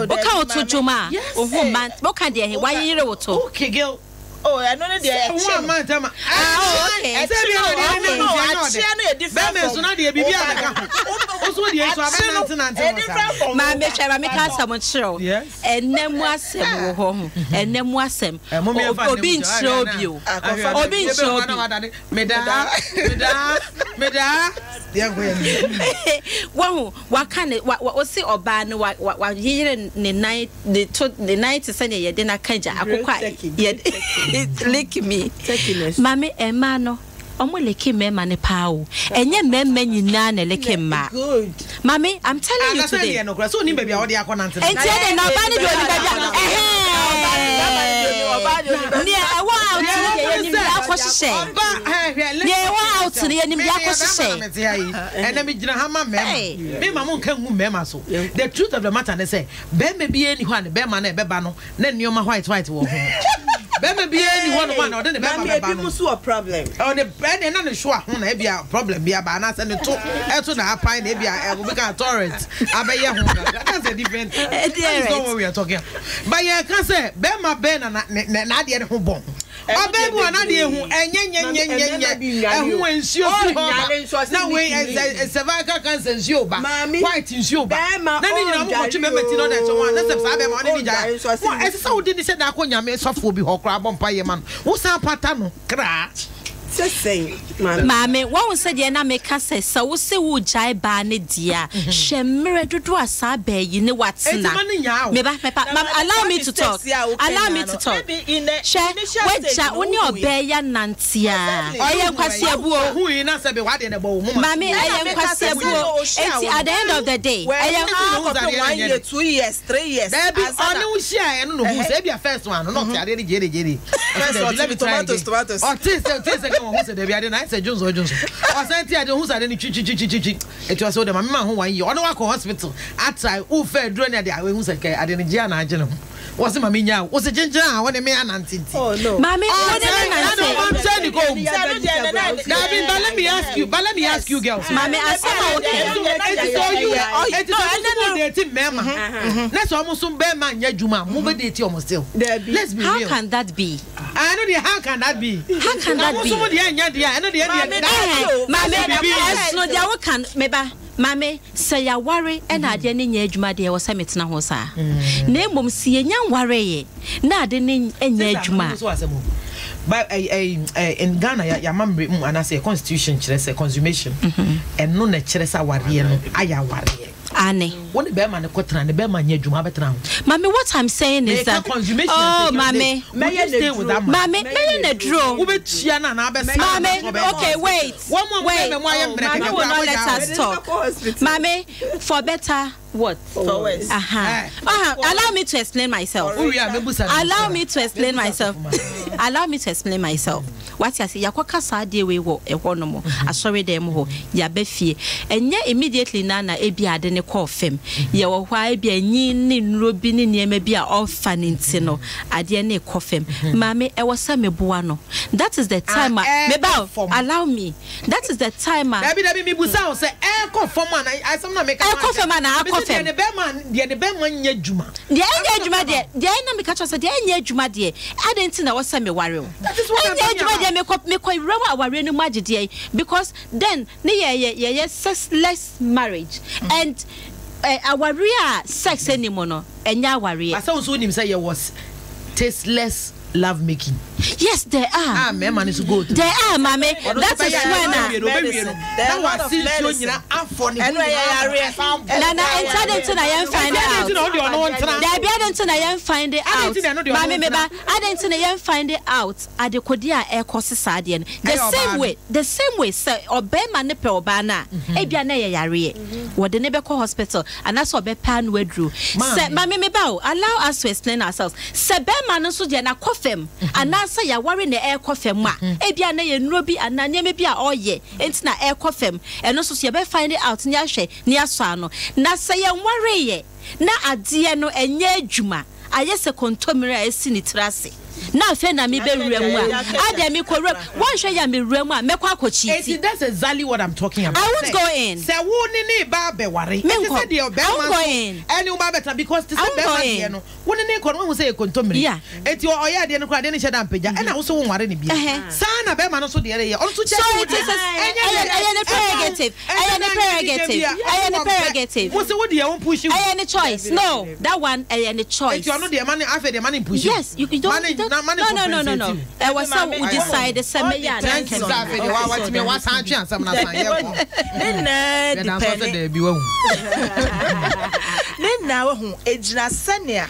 What count to Juma? Oh, man, what can they? Why you know to? Okay, girl. Oh, I know the one man. Oh, okay. I Mammy can't summon show. Yes. And then was home. And then was him. Or being showed you. Or being showed you. What can it? What was it or ban? What here in the night to send you dinner? Kaja, I quite yet lick me. Mammy and Mano. omo leke mema ne pao enye mema nyina na leke ma good mami I'm telling you today so ni baby awodi akonante enti na ba ni do ni baby ni ewa out ni bi akohye ni ewa out ni bi akohye ena me gina hama mema me mama nka hu mema so the truth of the matter ne say be me bi eni ho an be ma na be ba no na nioma white wo ho be bi any one man or the be musu a problem or the bread and na show ho na be a problem be ba na say ne to eto na apan na be a we can torrent abaye ho that's a different that's not what we are talking but you can say be ma be na de ho bon obebu na de hu enyenyenyenyenye ehu ensuo fi ho na we cervical cancer ensuo ba white ensuo ba na ni nyina mo twa memeti no na so one na se sa be ma ni ja wo ese sa wo di ni se na akonya me sofo bi ho kra bom pa ye man wo san pata no kra say mame won se de na make say so wo se wo jai ba ne dia hwemre dodo asa ba yi ne watena me ba allow me to talk wecha woni obeya nantia oye kwase abuo hu yi na se be wade ne bo mu mame aye kwase abuo eti at the end of the day aye 1 year 2 years 3 years oni wo share eno no hu se bia first one no te ade jere tomatoes oh taste who said they are nice Jones or Jones. Or sent here who said any chichi. It was so the mamma who went you on a hospital. At I who fed drone at the who said I didn't Gianna General. Was it Mamma? Was it Ginger? What a man auntie. Oh no, Mammy, I'm saying you go. Let me ask you, girls. Mammy, I said, Mama. Let's almost some bear man, Yajuma, move it almost still. Let's be how can that be? I know the how can that be? How can that be? Mame say ya worry and ade ne nya adwuma de wo se metena ho saa na emom si enya worry ye na ade ne enya adwuma but in Ghana ya mamre and say constitution kire say consummation and no na kire sa ware no aya ware ane woni be ma ne kotra ne be ma nya adwuma betena ho mame what I'm saying is that consummation mame stay with that mame me na draw wo be tia na na be mame okay wait mame will not let us talk mame for better what for worse allow me to explain myself allow me to explain myself what you say yakoka sa de we wo ehwo no mo asori dem ho ya ba fie enye immediately na ebi ade ne call fem ye wo hwa ebi anyi ne nro bi ne niema bi a ofa ne ntino ade ne call fem mame e wo sa meboa no that is the time meba allow me that is the time dabi mi busa o say e call fem na I some na make e call fem na call fem de be man nya djuma de nya djuma de na me ka cho say de nya djuma de ade ntina wo sa me ware o nya djuma de me ko rewa aware no magide because then ne sexless marriage and aware sex anymore no enya aware asa so nim say was tasteless love making. Yes, there are. Man is good. There are, mommy. That is when that was still Nana entered into I find out. Mommy, I didn't find it out. At the Kodia air course sadian. The same way, sir, or bear manipe or bana. Ebiana yari. What the Nebeco Hospital, and that's what Bepan withdrew. Mammy, allow us to explain ourselves. Sebe manasu jana kofem, and say ya worry the air coffee ma ebia na ye nrobi ananya me bia oye enti na air coffee and also so ye be find it out nya hwe nya so ano na say ye worry ye na ade no enye adwuma ayese kontomire esi ni trase na fe na me be wuramu a ade me korem won hwe ya me wuramu a me kwa kochi that's exactly what I'm talking about. I won't go in say wo ni ba be ware say the be man any uma better because this be man no wo ni ko no say kontomire enti oya ade no kra ade ni hye da mpagya e na wo so wo ware ni bia sa na be man no so de ye on so che prerogative wo say wo de ye won push you any choice no that one any choice enti ono de man afa de man push you yes you don't no. I was so we decided some ya na can what me was handwe ansam na san ye ko depend na wo ejina sania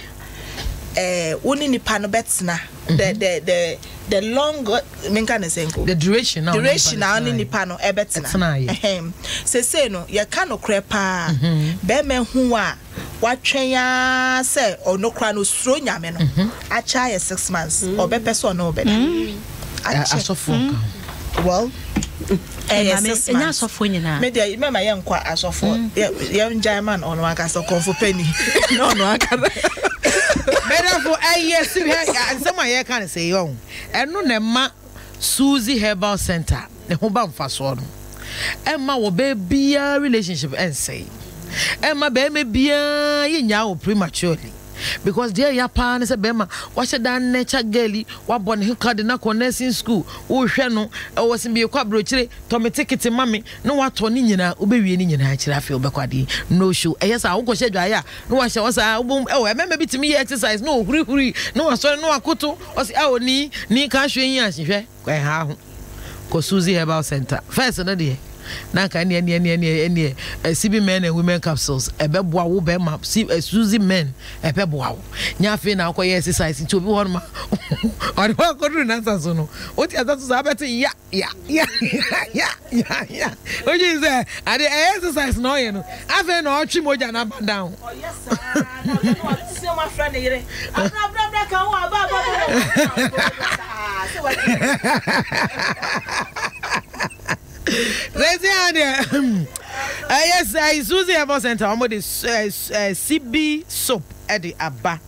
woni nipa no betena the long the duration now ni nipa no ebetina say no ye ka no krepa be me hu a watwen ya say onokra no suro nyame no acha ye 6 months obepe so no obe asofo well enya asofo nyina me dey me ma ye nkwa asofo ye njai man ono aka so konfo penny no aka Therefore, yes, and someone here can say, young, and no, Emma Susie Herbal Center, the Hobam Fasson. Emma will be a relationship and say, Emma baby be a now prematurely. Because dear your partner is a bema, watch a dan nature girly, what born he called in a nursing school, oh, Shano, I was in be a quabrochere, Tommy ticket to mammy, no what Tonina, Ubi in I feel backward, no shoe, yes, I will go shed Jaya, no one shall say, oh, I remember to me exercise, no, hurry, no, I saw no akuto, or say, oh, ni can't show you, as you say, how, because Susie Herbal Center, first another. Nanka any CB men and women capsules ebeboa wo be ma Susie men ebeboa wo nya fe na akoye exercise nti obi won ma ori wa ko do na saso no o ti asaso sa beti ya oji say ade exercise no ye no afe na o twi moja na down oh yes sir na no see my friend here abra kan wo aba yes, I Susie Herbal Center. I'm with CB soap at the Abba.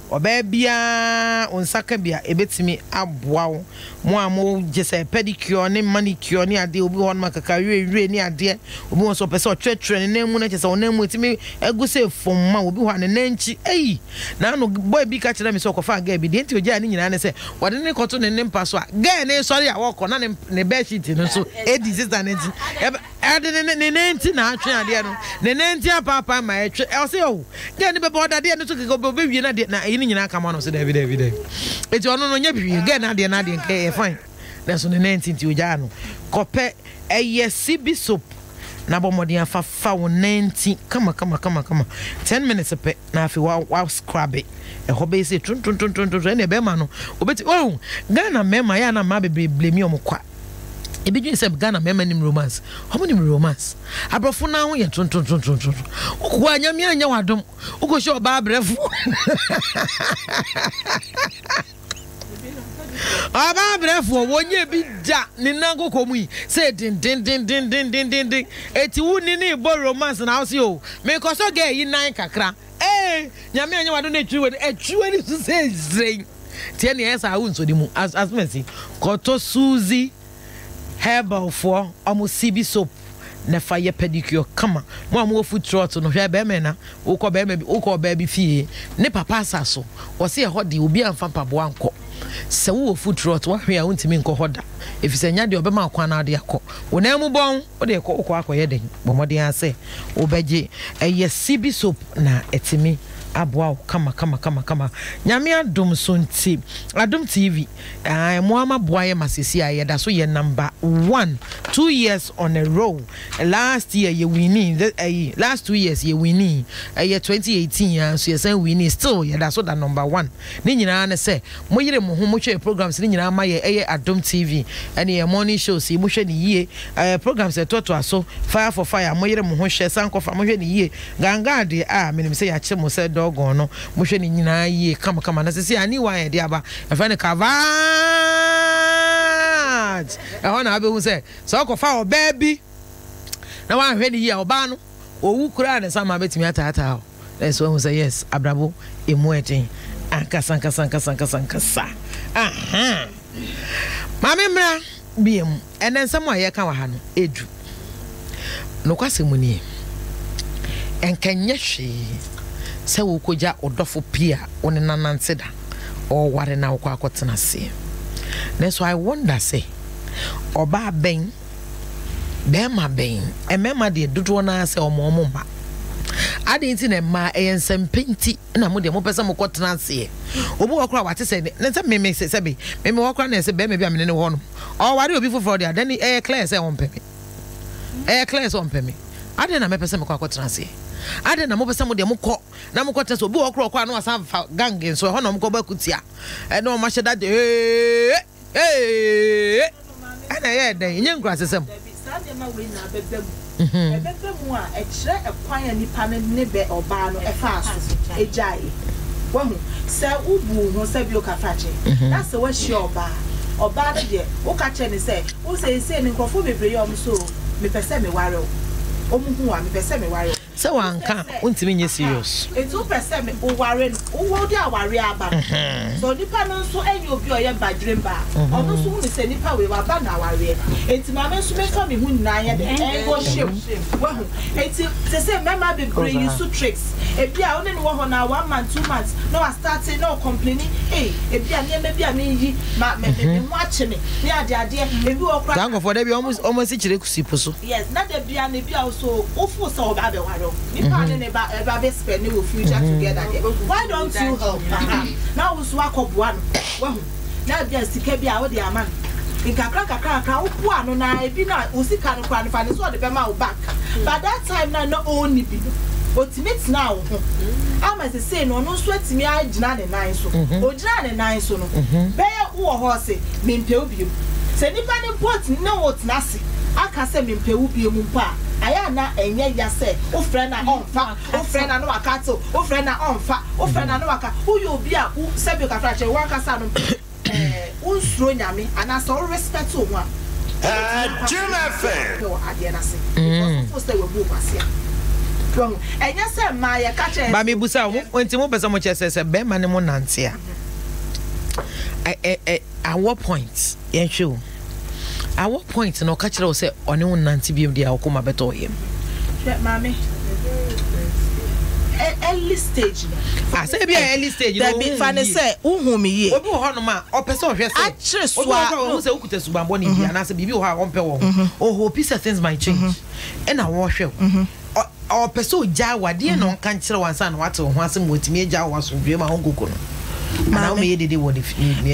Obebia on Sakabia, a bit to me abwow. Mo just a pedicure, name manicure near the Obi Wan Macacari, near dear, who was a person church and name when it is on name with me. A good say for my Obi Wan and Nancy. Eh, now no boy be catching them so far, Gabby. Didn't you, Janny? And I say, what didn't they cotton and name password? Gay, sorry, I walk on an bed sheet, and so Eddie is an engine. Added in the 19 the 19 papa, my I'll say, oh, get the board idea to go baby, and I did not any come on, said every day. It's on you get Nadia, fine. That's on the 19th to Jano. Cope a year CB soap. Nabomodia fa 90. Come on. 10 minutes a pet. Now if you wow scrub it. A hobby say tun any bemano. Oh, Ghana mema yana mabe blame you mukwa. E begin say Ghana mema nim romance. How many romance? Abrofo na ho ye tun. Ukwa nyame anya wadom. Uko show ba brefo. Aba brefo wonye bi da ni nango komu say din eti wuni ni bo romance na house yo me ko so ge yi nan kakra nyame anya wado na etwe ni so say zrein tie ne esa hu nso di mu as mercy koto Susie Herbal for almost CB soap na fire pedicure kama mo foot trot no hwe be me na ukọ baby fie ne papa asaso o se ho de obi amfa pabo anko se wo foot trot wa hwe a untimi nko hoda efise nya de obema akwa na de akọ wona mu bon o de ukọ akọye den bomode ase obeje eye CB soap na etimi aboa kama nyame adom so nti Adom TV mo ama boa ye masisi aye da so ye number 1 2 years on a row. Last year ye winning last 2 years ye winning 2018 so ye say winning still ye da so da number 1 ni nyina na say mo yire mo ho mo hwe programs ni nyina ma ye Adom TV and ye morning show si mo hwe ni yie programs e toto aso fire for fire mo yire mo ho hwe sankofa mo hwe ni yie ganga de menim say ya che mo say gono mo hwe ni nyina yie kama na sisi ani wan e de aba e fa ne kava e ho na abe hu say so ko fa o baby na wan hwe ni yie oba no owu kura ne sama betimi atata ho that's when we say yes abrabo emu etin ankasa aha mame mra biem enen samo ye ka wa ha no edu no kwase mu ni enkanye hwe se wo koja odofo pia one nananse da o ware na wo akotena se. That's why I wonder say oba ben bema ben emema de dodo na se omo ma ade nti na ma eyensem penti na mo de mo pesa mo kotena se obu wakura wate se ne se me se be me wakura na se bema bia me ne ho no o ware obi foforo de ade ni clear se on pemi clear se on pemi ade na me pesa mo kotena se ade na mo pesa mo de mo kọ na mo kotena se obi wakura kwa na wasa gang so ho na mo kọ ba kutia e no ma hye da de eh ana ye den nye nkura sesem Sunday ma we na bebem ebebem a ekire ekwan nipa ne be oba no efa aso ejai wahu se ubu ho se bi o ka fache na se wa shi oba no de o ka che ni se o se ni nkofo bebreye o so me pese me ware o omuhu a me pese me ware se wanka untimi nye serious etu pese me o ware no o wo de aware aba so nipa no so enye obi o ye badwere ba ono so hu ni se nipa we wa ba na aware enti ma me so me ka me hu na ye de engo shim wahu enti se mema bebre use tricks ebia one ni wo ho na 1 month 2 months no I starting no complaining ebia ne me bia me yi ma me mu ache me ni ade ebi wo kra tango for dey almost chire kusipo so yes na de bia ne bia so ofu so oba be ware nipa ne ba be spend we future together there why don't you help now we so akoboa no wahu na bia sika bia wo de ama kakra opu ano na ebi na osika no kwa no fa ne so de be ma wo back but that time na no only bi ultimate now ama say no no so atimi agina ne nan so ogina ne nan so no be wo ho se mempe obiom se nipa ne pot na what na se aka se mempe obiom mpa aya na enye ya se o frɛ na onfa o frɛ na no akato o frɛ na onfa o frɛ na no aka wo yo obi a wo se bi ka fra che wo aka sa no unsuro nyame ana so respect o ho a Jim FM ko ade na se because for say we bu kwase enya se ma ya ka che ba me busa wo enti mo pese mo che se be ma ne mo nante a at what point yen show at what point no ka kire wo se one wo nante biem dia wo koma beto yem mami early stage I say be early stage no be fane say uhumi ye obi wo hono ma o pese o hwe se obi wo se ukuta subambo ni bia na se bibi wo ha wo mpe wo o hope things might change and I wo hwe o pese o ja wade no nka nkire wansa na wate ho asem wotimi eja wo so dwe ma hongogo no na me yedede wo de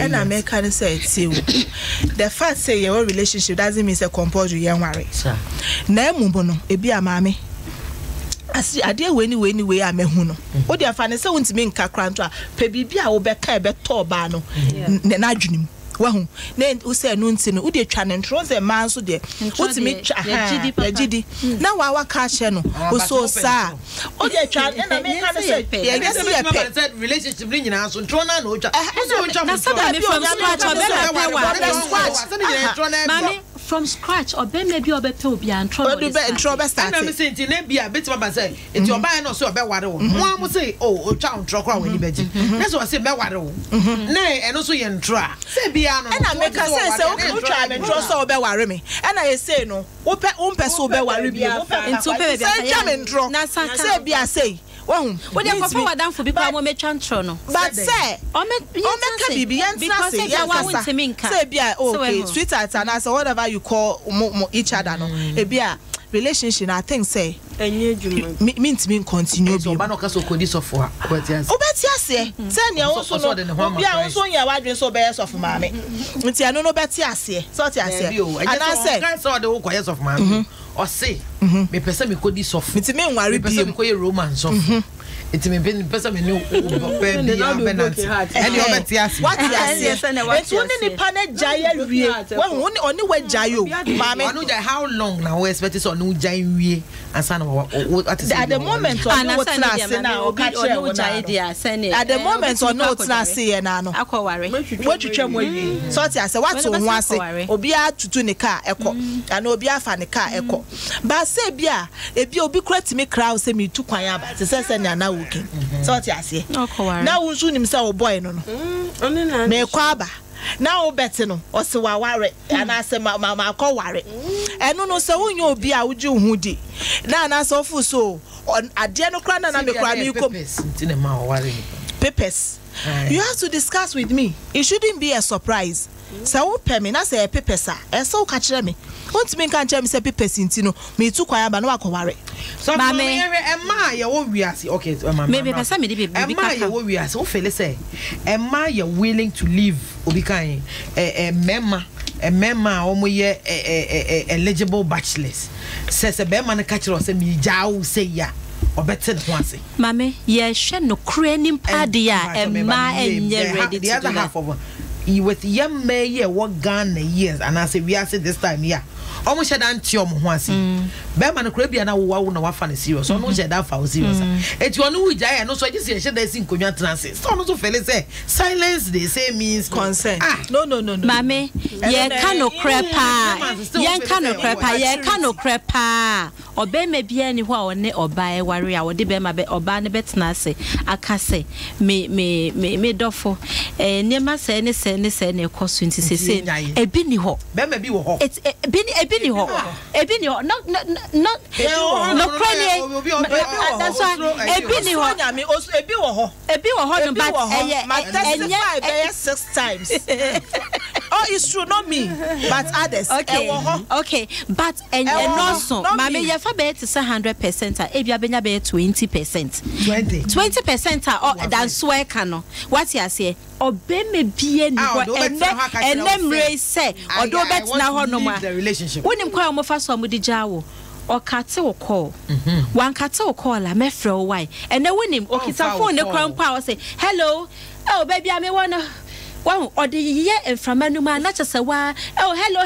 and America say the fact say your relationship doesn't mean say compulsory yan ware na emubo no ebi amame asi ade we a mehu no o de afa ne se wontimi nka kranto a pe bibia wo be ka e be to ba no na adwenim wahu na wo se no nti no wo de twa ne ntro se man so de wotimi twa ya gidi na wa ka che no wo so sa o de twa na me ka se ye get se pe relationship ni nyina so ntro na o twa so ntwa na sada me from scratch o be mami from scratch or be maybe obepe obi antro be start na me say nti na bia betima ba say nti oba na so obe ware wo mo am say o twa ntro kra wani beji na so say be ware wo na eno so ye ntro a say bia no na me ka say o twa me ntro so obe ware me na ye say no wo pe so obe ware bia wo pe nti obe bia say me ntro say bia say wahum we dey papa wadan for people mo metwa ntro no but say o me ka bibi yantra say ya wasa say bia okay sweetheart and as whatever you call each other no e bia relationship I think say enye djuma means continue bi ba no ka so kodi sofo a obeti ase say ne won so no obi a won so nya wadwen so be sofo maame nti ano no beti ase so ti ase ana say kan so de wo koye sofo maame o say me pese me kodi sofo nti me nware bi me koye romance sofo iti me pese me no be bia benanti ene obeti ase what ase enti woni ni pana jaya wie won oni wa jayo maame anu jai how long na we expect so no jai wie ansa na at the moment on no tna say na o ka che won at the moment on no tna say na no akoware wotwetwa mo yi so ti ase wat wo ho ase obi atutu ne car ekọ ana obi afa ne car ekọ ba say bia ebi obi kratimi crowd say me tu kwan aba se se na na wokin so ti ase na wo nsu nim say o boy no no me kwa aba na o beti no o se wa ware ana se ma akọ ware enu no se wonye obi a wuji hu di na na so fu so ade no kra na me kra mi kom ntine ma o ware ni papers you have to discuss with me it shouldn't be a surprise so wo pay me na say papers a so ka kire me won't me kan kire me say papers nti no me tu kwaya ba na akọware so mama emma ye wo wiase okay mama maybe pesa me dey be emma ye wo wiase wo feel say emma ye willing to leave obi kan memma omo ye eligible bachelors say be man ka kire say me jawo say ya obete ho ase mame ye hwe no kra nim pade a emma enye ready to the other half of with young may what gun years and I say we are this time yeah. Almost shed antium once. Beman Caribbean now wow fan is serious. Almost shed that for serious. It's one who die and also I just say they sing Korean transit. So also fellas say silence they say means consent. No. Mame, ye cano crepa. Ye cano crepa, ye cano crepa. Obey me be anywhere ne or buy warrior or de ma be or ban bet nase. Akase me dofo. Nema say ne ne cost 26. A bini ho. Bema be ho. It's ebini ho not cranny. That's why ebini ho nyame also ebi wo ho but my testify 6 times. Oh, it's true, not me, but others. Okay, but and also mama you for be to 100% ebia benya be 20%. 20% than swear cano. What you say? Obey be any and them raise say or do bet now no more. When him call mo fa so mo di jawo or kate o call one kate o call la me frɛ why and then when him okita phone ne kwan pa say hello oh baby I me wanna one or the year and from manuma not just a wa oh hello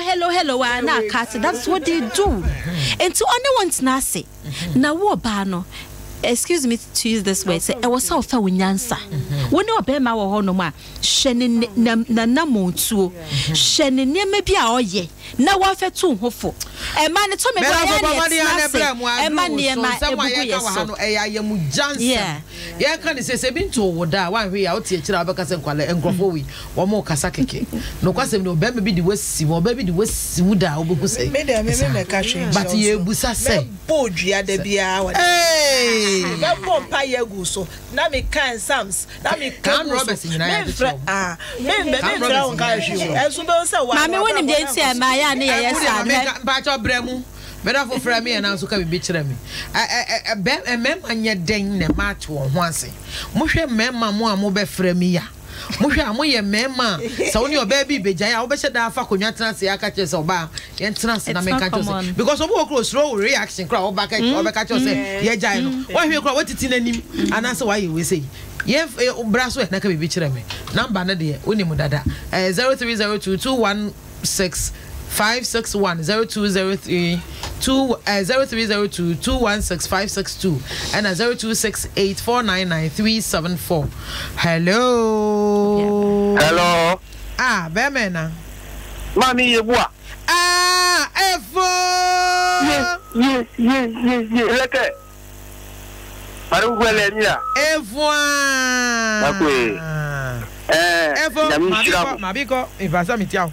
na kate that's what they do and to only once na say na wo ba no excuse me to use this word say I was so fa wonyansa woni obema wo ho no ma hwene na namontuo hwene niam bia oye na wa fa tu hofo e ma ne to me ba ya e ma ne ma ebugu yeso no e ya yamu jansa ye kan se bi nto wo da wan hwe ya o tie kira obeka se nkwale enkrofo wi wo mo kasa keke no kwasem no obema bi di wasi wo obema bi di wasi wuda obugu se me ka hwe but ye busa se bodua da bia wa that bomb pay go so na me kan sams na me kan Roberts in United me on ka hwe enso be say wa mama woni de ntia ma ya na ye sa ba cho bremu better for frame and also can be chire me mem anya den ne match wo ho ase mo hwe mema mo a mo be frame ya mo hwe amoye mema sa woni oba bi bejan ya wo be hye afa konwa transe aka che se oba ye transe na me ka che because obo okro slow reaction kra oba ka che ye jai no wo hwe kra wotiti nanim anase wa ye we say ye braso na ka be chire me number na de woni mu dada 0302216561 0203 0302 216562 and 0268499374. Hello. Ah, Bemena. Mami yebua. Ah, Efo. Yes. Leke. Paru gwele nya. Efo. Bakwe. Efo. Mabiko. Ibasa mitia.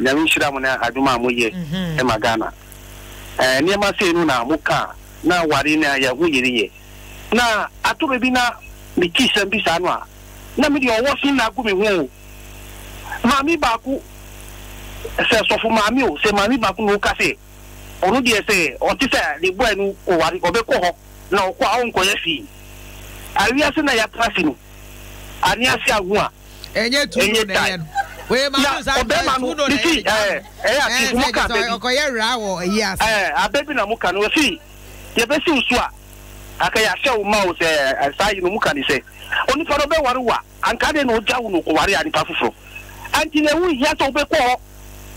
Nyami shira mo na aduma mo ye. E magana. Niema se nu na muka na wari na ya huyiriye. Na atobe bi na mikisa bi sanwa. Na mi di owo sin na gu mi hu. Mami baku se sofu mami o se mami baku no ka se. Onu die se o ti se le bo enu o wari o be ko ho na o kwa on ko ye fi. Awia se na ya trafinu. Ani ase agu a. Enye tu na ye no. We ma sa tu no na ye. Ati mu ka be. Okoye ra wo yes. Abebi na mu ka no si. Ye be si usu a. Aka ya se o ma o se sai no mu ka ni se. Oni fa do be wari wa. Anka de no jawu no ko wari ani pa fufuro. Anti na wu ya so be ko.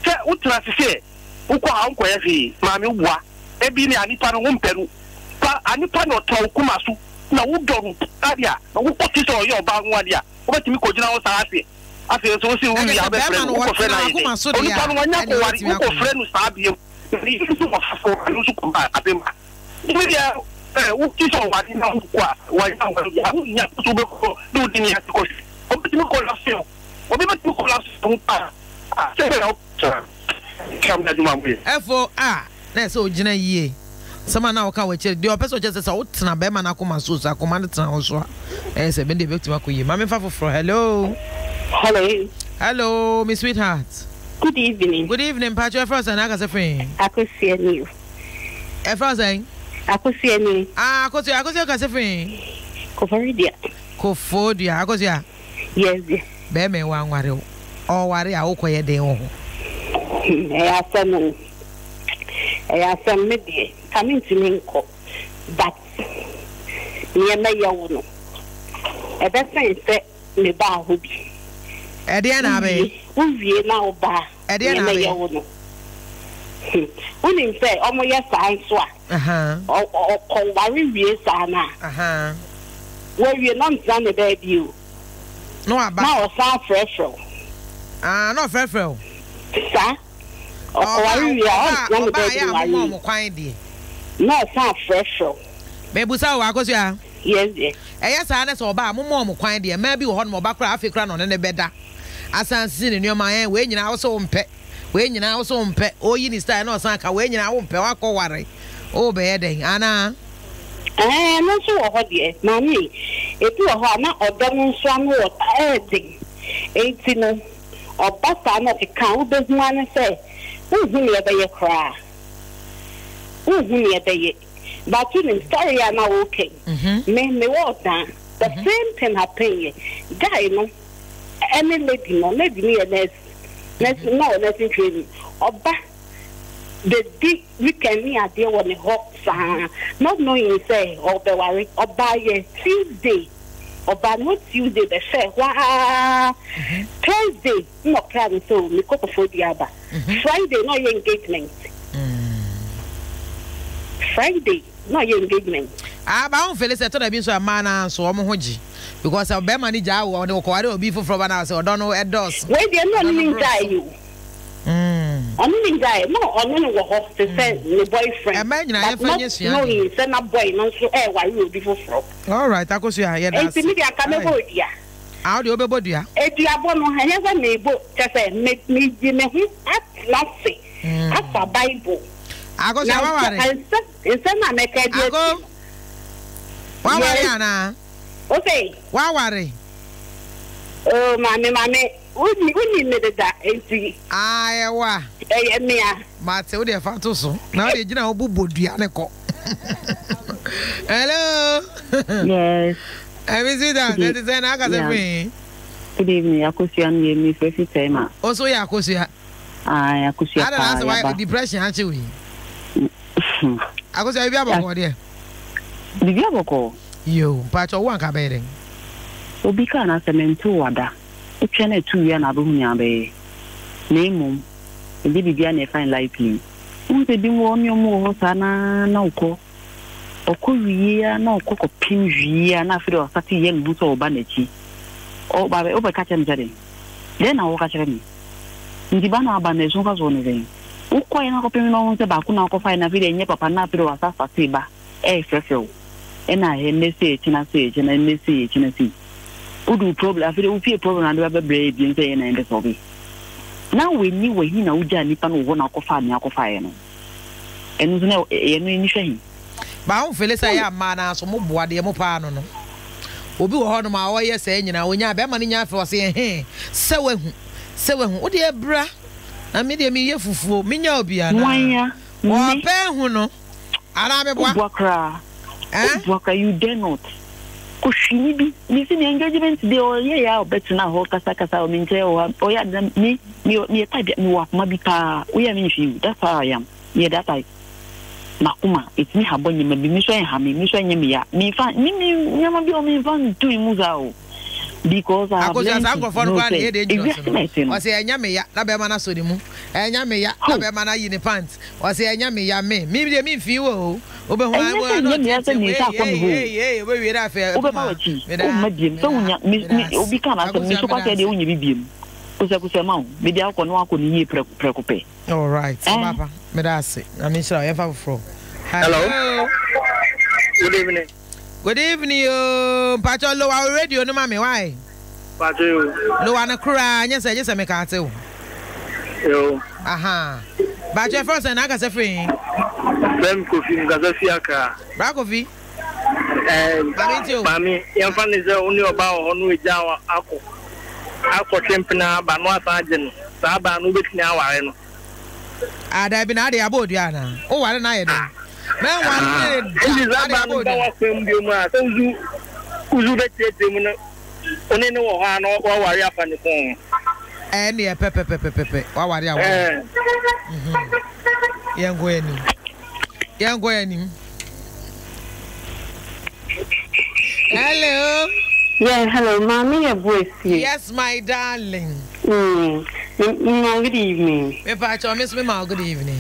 Se utra se ukọ anko ya fi maami wa ebi ni anipa no mperu pa anipa no to kumasu na wo doru adia na wo koti so yo ba nwa dia wo betimi ko gina wo sa ase so si wo ya be frɛ no ko frɛ na ide onipa no wanya ko wari wo ko frɛ no sa biem ni su ko fo no su ko ba abema ni dia wo ti so wari na wo kwa wa ya wo nya so be ko do di ni ati ko wo betimi ko la se wo betimi ko la se pa se be o Efo na so gina yie sama na waka wache de opeso che se wo tena be ma na koma so so akoma de tena wo so se be de victim akoyi mama fa for hello hello my sweetheart. Good evening Pacho Efra say na ka se friend akosia ni Efra say akosia ni akosia ka se friend Kofodia akosia yes be me wa nware o ware a wo koye den wo some media coming to me, but near my young. A best friend said, me ba hobby. Edia na be. Uwie na oba. Edia na be. Unim say omo yes so a. O ko wari wie sa na. We wie no nsan na be bi o. No aba. Na o sa fresh. No fresh. Sa. O ko wari wie o nsan na be bi o. Mo kwan di. No sa fresh. Me busa wa akoso ya. Yes, yes. Eya sa na so oba mo kwan de ma bi wo ho no oba kra afi kra no ne beda asansi ne nyoma en we nyina wo so mpe we nyina wo so mpe oyi ni style na osan ka we nyina wo mpe wa ko ware o be den ana no so wo ho de mami etu wo ho na odom nso anu wo ta de enti no oba sa na ke kan wo be hu an se wo hu ne be ye kra wo hu ne be ye. But you didn't story are now okay. Me what done. The same thing happened. Guy, no, any lady, no, lady me a nothing training. Oba, the big weekend me a deal when the hot not knowing say, or the worry, Oba, yes, Tuesday, Oba, not Tuesday, the fair, Thursday, no plan, so we go for the other. Friday, no engagement. Friday. No engagement. Ba on fele se to da bi so amana so omo hoji because be manager wo ne ko ware obi foforo ba na se odon no edos. We dey no ni guy you. Oni guy no oni wo ho se ni boyfriend. E ma nyina ye fanye sua. No he say na boy no so ware obi foforo. All right, akoso ya ye das. Enti mi dia ka me bo dia. A de obebodua. Eduabo no hanya za me bo te say me hu at last asa Bible. Ago se wa ware. Inse na me ka di. Ago. Wa ware ana. Okay. Wa ware. Oh mame uni me da enti. Ayewa. Me a. Mate wo de fa to so. Na wo de gina wo bobodua ne ko. Hello. Yes. I miss you that. That is an agaze. Good evening. Akosia no ye me fefi tema. Also ya akosia. Akosia. Ada na so why depression ache we. Akosia bi aboko de. Bibi aboko. Yo, pacho wan ka be den. Obi ka na semento wada. Etwe na etu ya na bo hunya be. Na emum. Ebi bibia na fine likely. Unse bi wo nyomo ho sana na uko. Okowiya na okoko pinwiya na afiro asati ye nbuso oba na chi. O ba be ka chem jare. Le na wo ka chere ni. Ndi ba na aba na ezo ka zo ne den. Ukwa yana ko pemi no nse ba ku na ko fa na video nye papa na afiro asasa ti ba. Frefo. Na he nese china se china nese china si. Udu problem afiro ufi problem na be bre bi nse ye na ende so bi. Na we ni we hi na uja nipa no wo na ko fa ni akofa ye no. Enu so na ye no ni hwe hi. Ba on fele say ama na so mo boa de mo pa no no obi wo ho no ma wo ye say nyina onya be ma ni nya fe se se wehu wo de bra na me de me ye fufuo me nya obi ana wanya wo pe hu no ara me boa kra boa you dare not ko shini bi ni si engagement de o ye ya obetina ho kasa o minje o ya ni type mi wa ma bi pa o ya me fi that's how I am yeah that I makuma it's me habonye me mi so en ha me so enye me ya me fa me nyama bi o me van do imuza o because I have learned o say enya me ya na be ma na so di mu enya me ya na be ma na yi ni pants o say enya me ya me de me fi wo o be ho ai no we we ra fe o be ma wachi o ma biem so nya me obi ka na me so kwa de unya bibiem kusa ma o me dia ko no akọ ni yi prekope. All right, papa me da say na me sure you have from. Hello. Good evening, Pacho low radio no mama why? Pacho. Low an cry, yes me ka te o. Yo. Aha. Pacho first and aka se free. Bem kofi ngaza fiaka. Bra kofi. Mami, yan fa ni ze oni oba ho no eja akọ tempna ba no ataje no. Sa ba no betini aware no. Ada bi na de abodua na. O ware na ye dem. Men one day ba wa kwem bi mu a uzu be tete mu no. Oni ne wo ha no wa ware afa ne fon. Ne pepe wa ware awo. Yango eni. Hello. Yeah, hello, mommy, your voice here. Yes, my darling. Good evening. Me pacho, miss me ma good evening.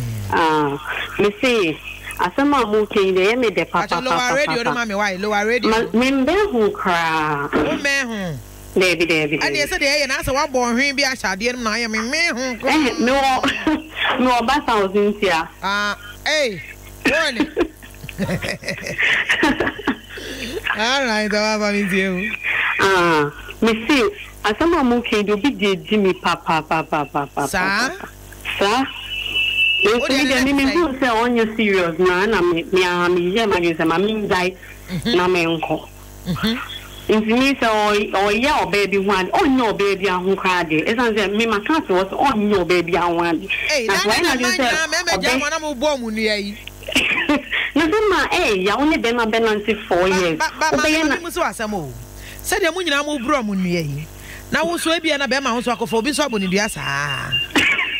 Me say, asama mo ke dey me de papa. Lower radio no mama why? Lower radio. Me hu kra. O me hu. Debi. And you said dey na say one born hwin bi ahade no na ye me hu. No ba thousand here. Hey. Morning. All right, that was you. Me see, asama mo ke do bi dey Jimmy papa. Sir? Me who say on you serious na me yeah my say me die na me nko. If me say oh yeah baby one on your baby ahun kra de. E say me ma kan say was on your baby ahun. Hey, na me ja mo na mo bo mu nu yi. No ma ya only be na 4 years. Obey na mu so asamo. Say dem nyina mo bro mu nu yi. Na wo so ebia na be ma ho so akofo obi so aboni dua saa.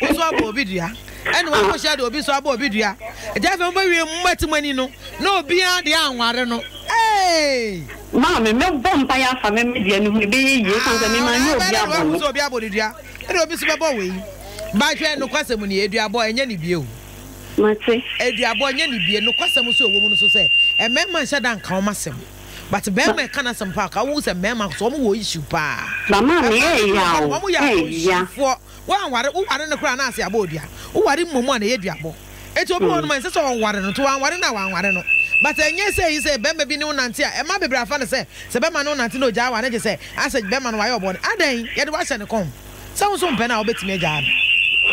Wo so abo obi dua. Ene wo ko shade obi so abo obi dua. Eja fe mo wie mmatimani no. Na obi a de anware no. Hey! Mama, me bomba ya fa me dia no be ye kan se me ma ni obi abo. So obi abo dua. Ene obi so be bo we. Ba hwe no kwasem ni edua bo enya ni bie o. Mate. Edua bo enya ni bie no kwasem so owo mu no so se. E memma hye dan kan masem. But bema kana some park I was a mema so mo issue pa. Mama me ya. For one ware wo ware no kra na ase abodua. Wo ware momu na ye duabo. Eti obi won man se so ware no to ware na ware no. But enye say you say bema bi ni unante a e ma bebra fa no say se bema no unante no ja wa na je say ase bema no wa ye obon. Adan ye de wa hye ne kom. Se wo so mpe na obetimi agya.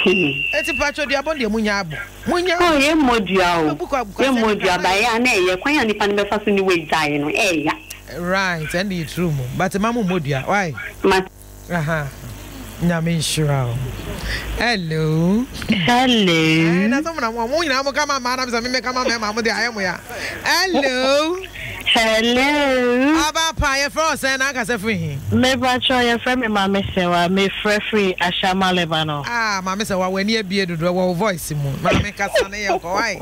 Eti pacho dia bon de munya abo. Munya oh ye modua ba ya na ye kwan ya nipa ne be fa so ni we jai no ya. Right, and it's true. But mamu modua why? Aha. Nyame shura. Hello. Na so na mo nyina mo kama ma na me kama me ma mo de ayemo ya. Hello. Aba pa ye fro say na ka se free. Me ba cho ye free me ma me se wa me free Ashama Lebanon. Ma me se wa wani abie dodo wo voice mu. Ma me kasa na ye ko why?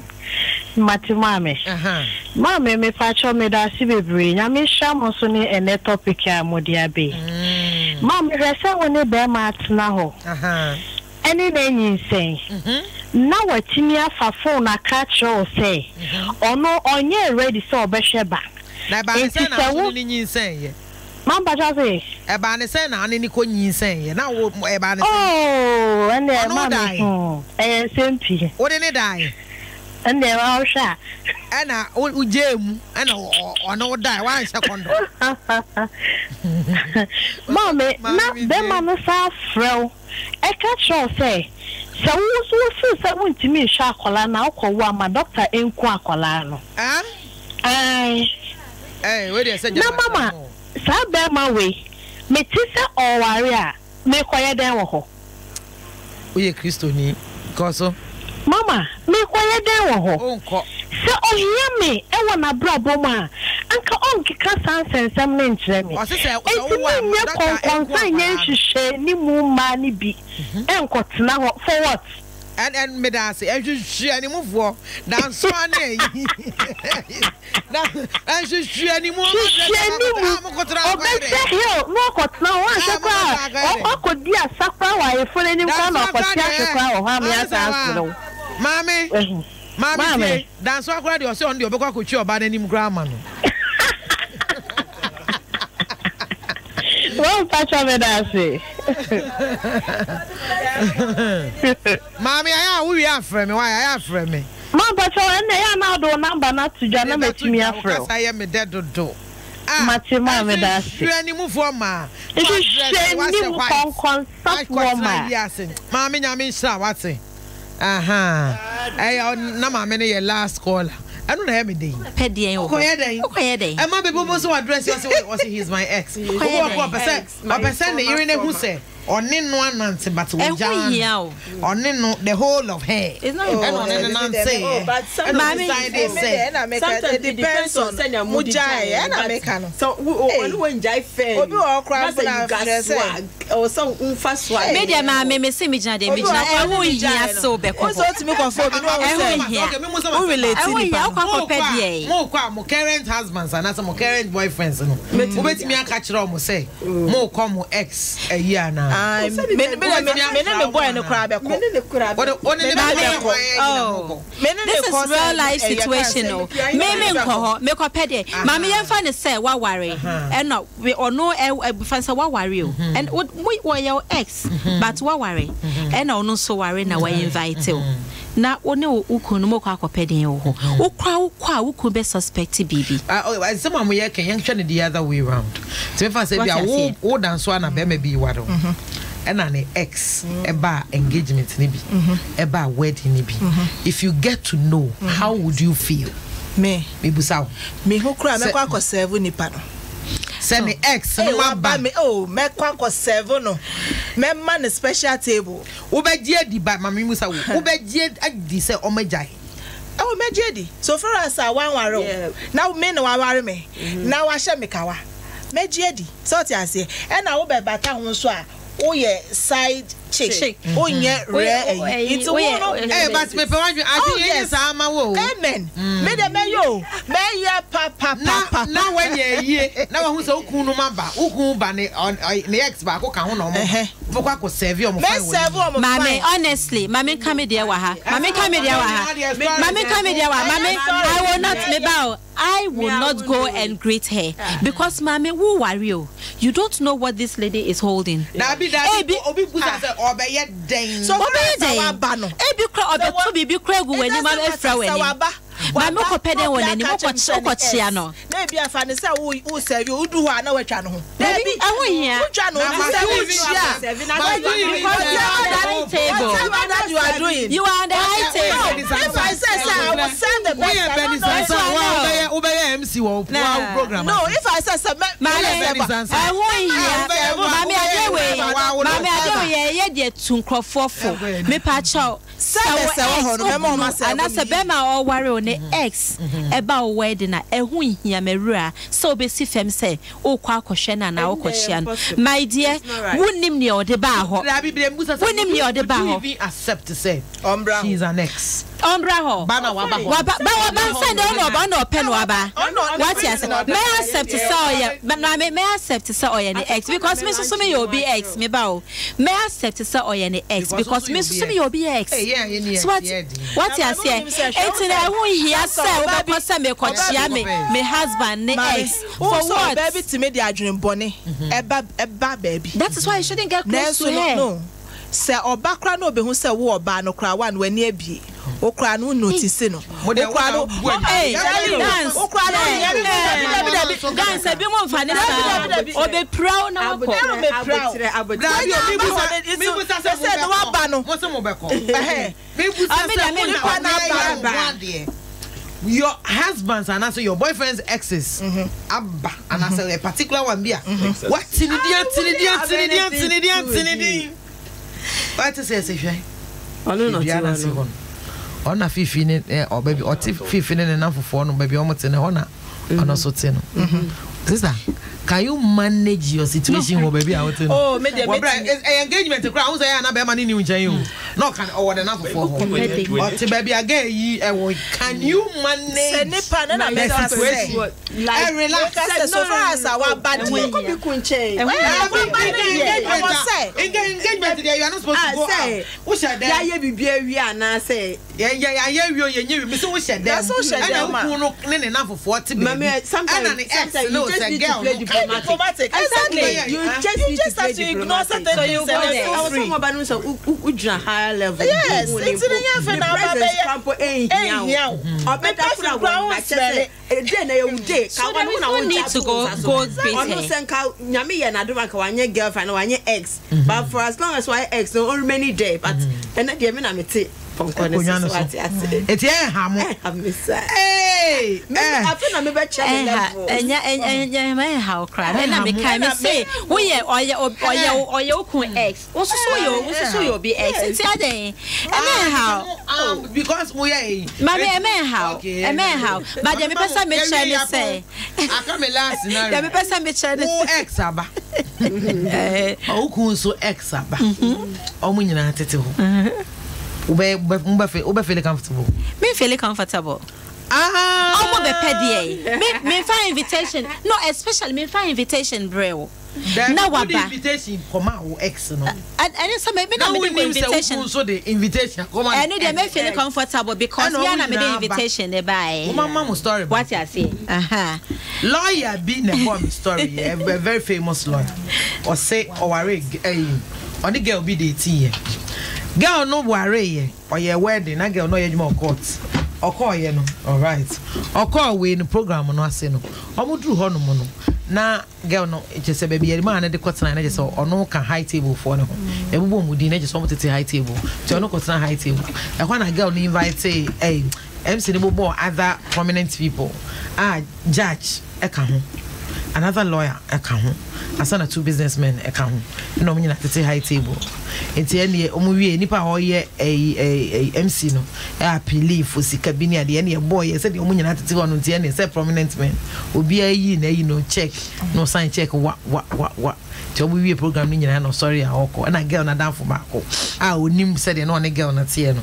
Mati mame. Mame me pa cho me da si bebre. Nyame hya mo so ne ene topic a mo dia be. Mame rese woni be ma atna ho. Ene na nyinsen. Na watimi afa phone aka cho say. Ono onye ready so obehwe ba. Na ba ne se na oni nyinsen ye. Mamba jaze. E ba ne se na ani ni ko nyinsen ye. Na wo e ba ne se. Oh, ene mama. Sempi. Wo de ne dai. And there are sha. Ana ujemu ana ono die one second. Mommy, na dem man sa frel. E ka sure say. So wo so wuntimi hwa akola na akọwo ama doctor enku akola no. We dey say na mama, sa be ma we. Me ti se oware a me koye den wo ho. Oye Kristo ni. Koso. Mama, me kwaye den wo ho. Onko. Se ohia me e wo na brabo ma. Anka onkika sansensem ne nkyere me. O se se wo wa konkonsan nye hwehwe ni mu ma ni bi. Enkotena ho for what? And me da say hwehwe ani mu fo. Dan so ani yi. Na hwehwe ani mu. Obese hill no kotena ho asakwa. Okodi asakwa wa efole ni kwa na okoti asakwa wo ha me asa asiro. Mami, dance akwa de o se on de obekwa kochi oba na nim grandma no. Well, patch of it, I say. Mommy, I will be afraid me. Why I afraid me? Mom, but I now do number not to Jana make me afraid. I am a dead do. Matty, mammy, that's it. Any move for ma. It is shame woman. Yes, Mammy, I mean, sir, what's it? I no mammy, your last caller. I don't have me day. Peddy, okay. I'm not people so address you. He's my ex. Who percent the earring who say Oni no ananse but we jam. Oni no the whole of hair. It's not important. But sometimes it depends on mujai and Americano. So when jai fair, or some fast one. Media mammy, Miss Imagine, the Imagine, I won't hear so because to me conform. Who related more current husbands and some current boyfriends. Wait me a catch room say more come ex a year now. I'm boy and a crab. This is real life situation. Make a petty. Mammy and Fanny say, what worry? And not we or no fancy what worry you. And what we were your ex, but what worry? And no so worry now I invite you. Now, only who could no more petty. Who could be suspected, baby. Someone we can young the other way round. So if I say, we are all dance one, and maybe what. And an ex, a bar engagement, a bar wedding. If you get to know, how would you feel? Me busao. Me who cry, me kwa 7 ni pano. Send me ex, no ba me. Oh, me kwa 7 no. Me man special table. Ube di ba mami musa. Ube di se omejai. Oh, me jedi. So far as I one waro. Now me no waro me. Now I share me kawa. Me jedi. So ti ase. E na ube bata ho so a. Oh yeah, side chick. Oh yeah, rare. It's one. But me I think yes, I'm a wo. Amen. Me de me yo. Me ya papa. Now when ye now who so kunu mamba. Uku ba ne ne ex ba ko kan ho no mo. Bokwa ko serve o mo fine. Me serve o mo fine. Mami, honestly, mami come there wa ha. Mami come there wa ha. Mami come there wa. Mami, I will not me bow. I will not go and greet her because mami who worry you. You don't know what this lady is holding. Obi busa say obeye den. So obeye den. Ebi kra obe to bibi kra gu wani ma efra wani. Mami ko pede woni ni mo ko chia no. Na ebi afa ne say wo serve wo du ho ana watwa no ho. Ebi aho hia. Watwa no na say wo chia. Because you are doing. You are on the high table. If I say I will send the best. Obeye MC wo program. No, if I say Mami adewe ye de tunkrofofo me pa chaw ana se be ma o ware o ne ex eba o wedding na ehu hia merura so be si fem say o kwa akohwe na na okohia no my dear wonim ne o de ba ho wonim ne o de ba ho accept to say she's an ex ho bana wa send no ba no pen wa ba what you say may accept to say may accept to say oye ne ex because me so me you be ex me ba o may accept to say oye ne ex because me so me you be ex so what you say it's na who here say we be say me ko chia me husband ne ex for what baby to me the adwin bone eba baby that is why you shouldn't get close to her no say oba kra no be hu say wo oba no kra wa no ani abie o kra no notice no o kra no dance o kra no dance be mo mfa ne sa o be proud na ko be proud me busa say no wa ba no mo se mo be ko me busa say your husbands and also your boyfriend's exes abba and also a particular one bia what tinidian what to say ono no ti ona fifi ne o baby o ti fifi ne na fofo no baby o mote ne hona ono so te no sister can you manage your situation wo baby out no oh me dey engagement kra who say na be ma ni ni nchen you no can o na fofo o ti baby again yi can you manage se ne pa na me say like relax so far as our bad way ko bi kunche engagement there you are not supposed to go out who said that ya ye bibia wi ana say ya wi ye me so who said that and no ne na fofo ti baby sometimes no say girl diplomatic. Exactly. You just have to ignore certain things. I was talking about so udra higher level. Yes, it's in your friend now, we need to go ex. But for as long as why ex, no many day. But and It's yeah, Hamo. Hey, I feel I'm a child. And how cry. And I can say, we are your ex. Also, you'll be ex. It's a day. And how? Because we are. Mammy, a man how? A man how? But the person may say, I come last night. The person may say, ex Abba. Oh, so ex Abba. Oh, when you're not at all. Ube comfortable. Me feel comfortable. I'm a pedie. Me find invitation. No, especially me find invitation, bro. Now what invitation come out ex no. And some maybe not invitation. So the invitation come out. I know they may feel comfortable because we are not making invitation. They buy. Mama story. What you say? Lawyer being a bomb story. A very famous lawyer. Or say or worry. On the girl be the tea. Girl no worry. Or your wedding. That girl no more court. Or call you no. All right. Or call we in the program no say no. Omo dru ho no mo no. Na girl no just say baby e man na de kwatena na just or no can high table for no. E bubo mudi na just omo tete high table. So no kwatena high table. E kwa na girl no invite say hey MC ne bubo other prominent people. Judge e ka ho. Another lawyer e ka ho. Asana two businessmen e ka ho. No mo nyina tete high table. Enti ene omo wie nipa ho ye MC no e appeal for sika bi ne ade ene boy e say de omo nyina tete ho no enti ene say prominent men obi ayi na yi no check no sign check wa ti omo wie program ni nyina no sorry a okọ na girl na danfo ba ko onim say de no ne girl na tie no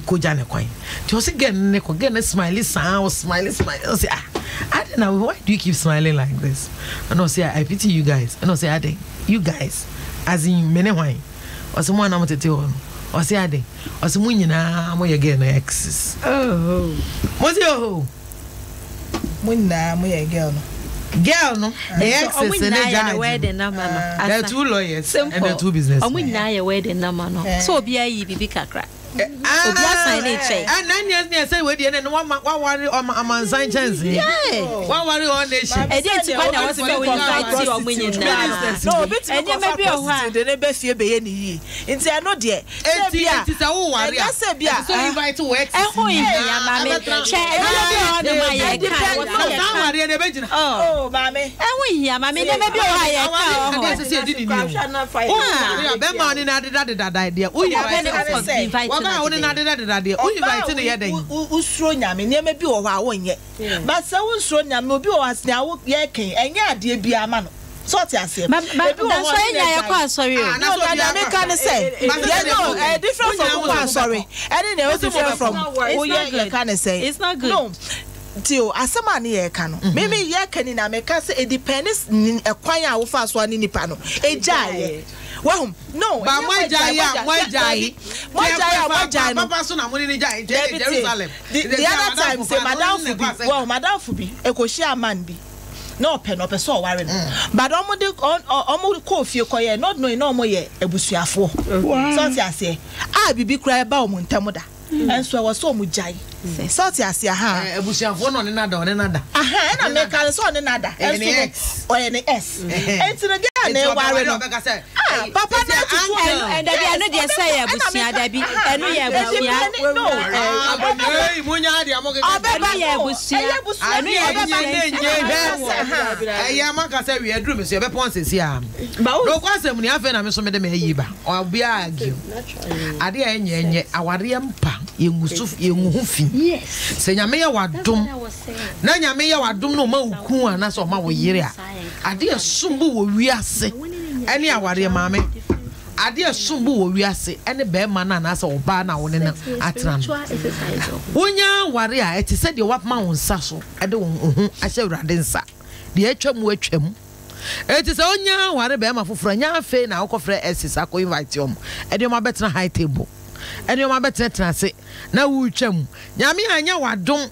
koja ne kwan ti o say girl ne ko girl na smile smile say I don't know why do you keep smiling like this. I know say I pity you guys. I know say I you guys as in many wine. Or someone I'm tete on. Or say ade. Or someone nyina mo ye girl na exes. Oh. What's your When na mo ye girl no. Girl no. The exes and the wedding number no. There are two lawyers and there are two business. Omo na ye wedding number no. So obi ayi bibi kakra. Obi sign it check. And 9 years near say we dey na one worry on sign chance. Yeah. One worry on nation. E dey ti kwa na was say we invite you omo nyina. No, bit me be o ha. De ne be fie be ye ni yi. Nti I know there. Enti say wo worry. I say bia. So invite to work. E ho yin ya mama. Che e be o no ma ye ka. San worry dey be jina. Oh, mama. E ho yin ya mama. Dey be o ha ye ka. I dey say di ni. Oh, be ma ni na de there. Who invite na woni na de o invite no ye den usuro nyame ne ma bi wo ha wonye but se usuro nyame obi wo asne wo ye ken enye ade bia ma no so ti ase but that's why ya kwa sorry o no na me kan say no different from kwa sorry any na different from wo ye kan say it's not good no tio asema na ye ka no me ye kan na me ka say it depends ekwan a wo fa so ani nipa no ejaye well, no. But my jai. Papa so na money ni jai Jerusalem. The other time say Madam Fubi. Well, Madam Fubi. Eko share man bi. No pe so worry no. But omo ko fie koye not knowing no mo ye ebusuafo. So ti ase. Bibi kura ba omo ntemo da. Enso wo so omo jai. So ti ase ha. Ebusuafo no ne nada. Na me kan so ne nada. Enso o ye ne S. Enti no na worry no. Papa na tutu and I know they say abusia da bi. Enu ye abusia. No. Munya dia mo ke. Enu ye abusia. Enu ye abusia. Maka say we aduru me so ye be pon sesi am. No kwasem ni afa na me so me de me yi ba. Obi argue. Ade enye aware mpa yengu fi. Yes. Se nyame ye wadom. Na nyame ye wadom no ma uku ana so ma wo yire a. Ade esumbu wo wiase. Any aware mame ade esumbu wo wiase ene be ma na na asa oba na woni na atran wonya ware a eti se de wapma won sa so ede won ahye urade nsa de atwam eti se wonya ware be ma foforo nya afe na akofre essis akọ invite om ede ma betena high table ede ma betena se na wu twam nyame anya wadom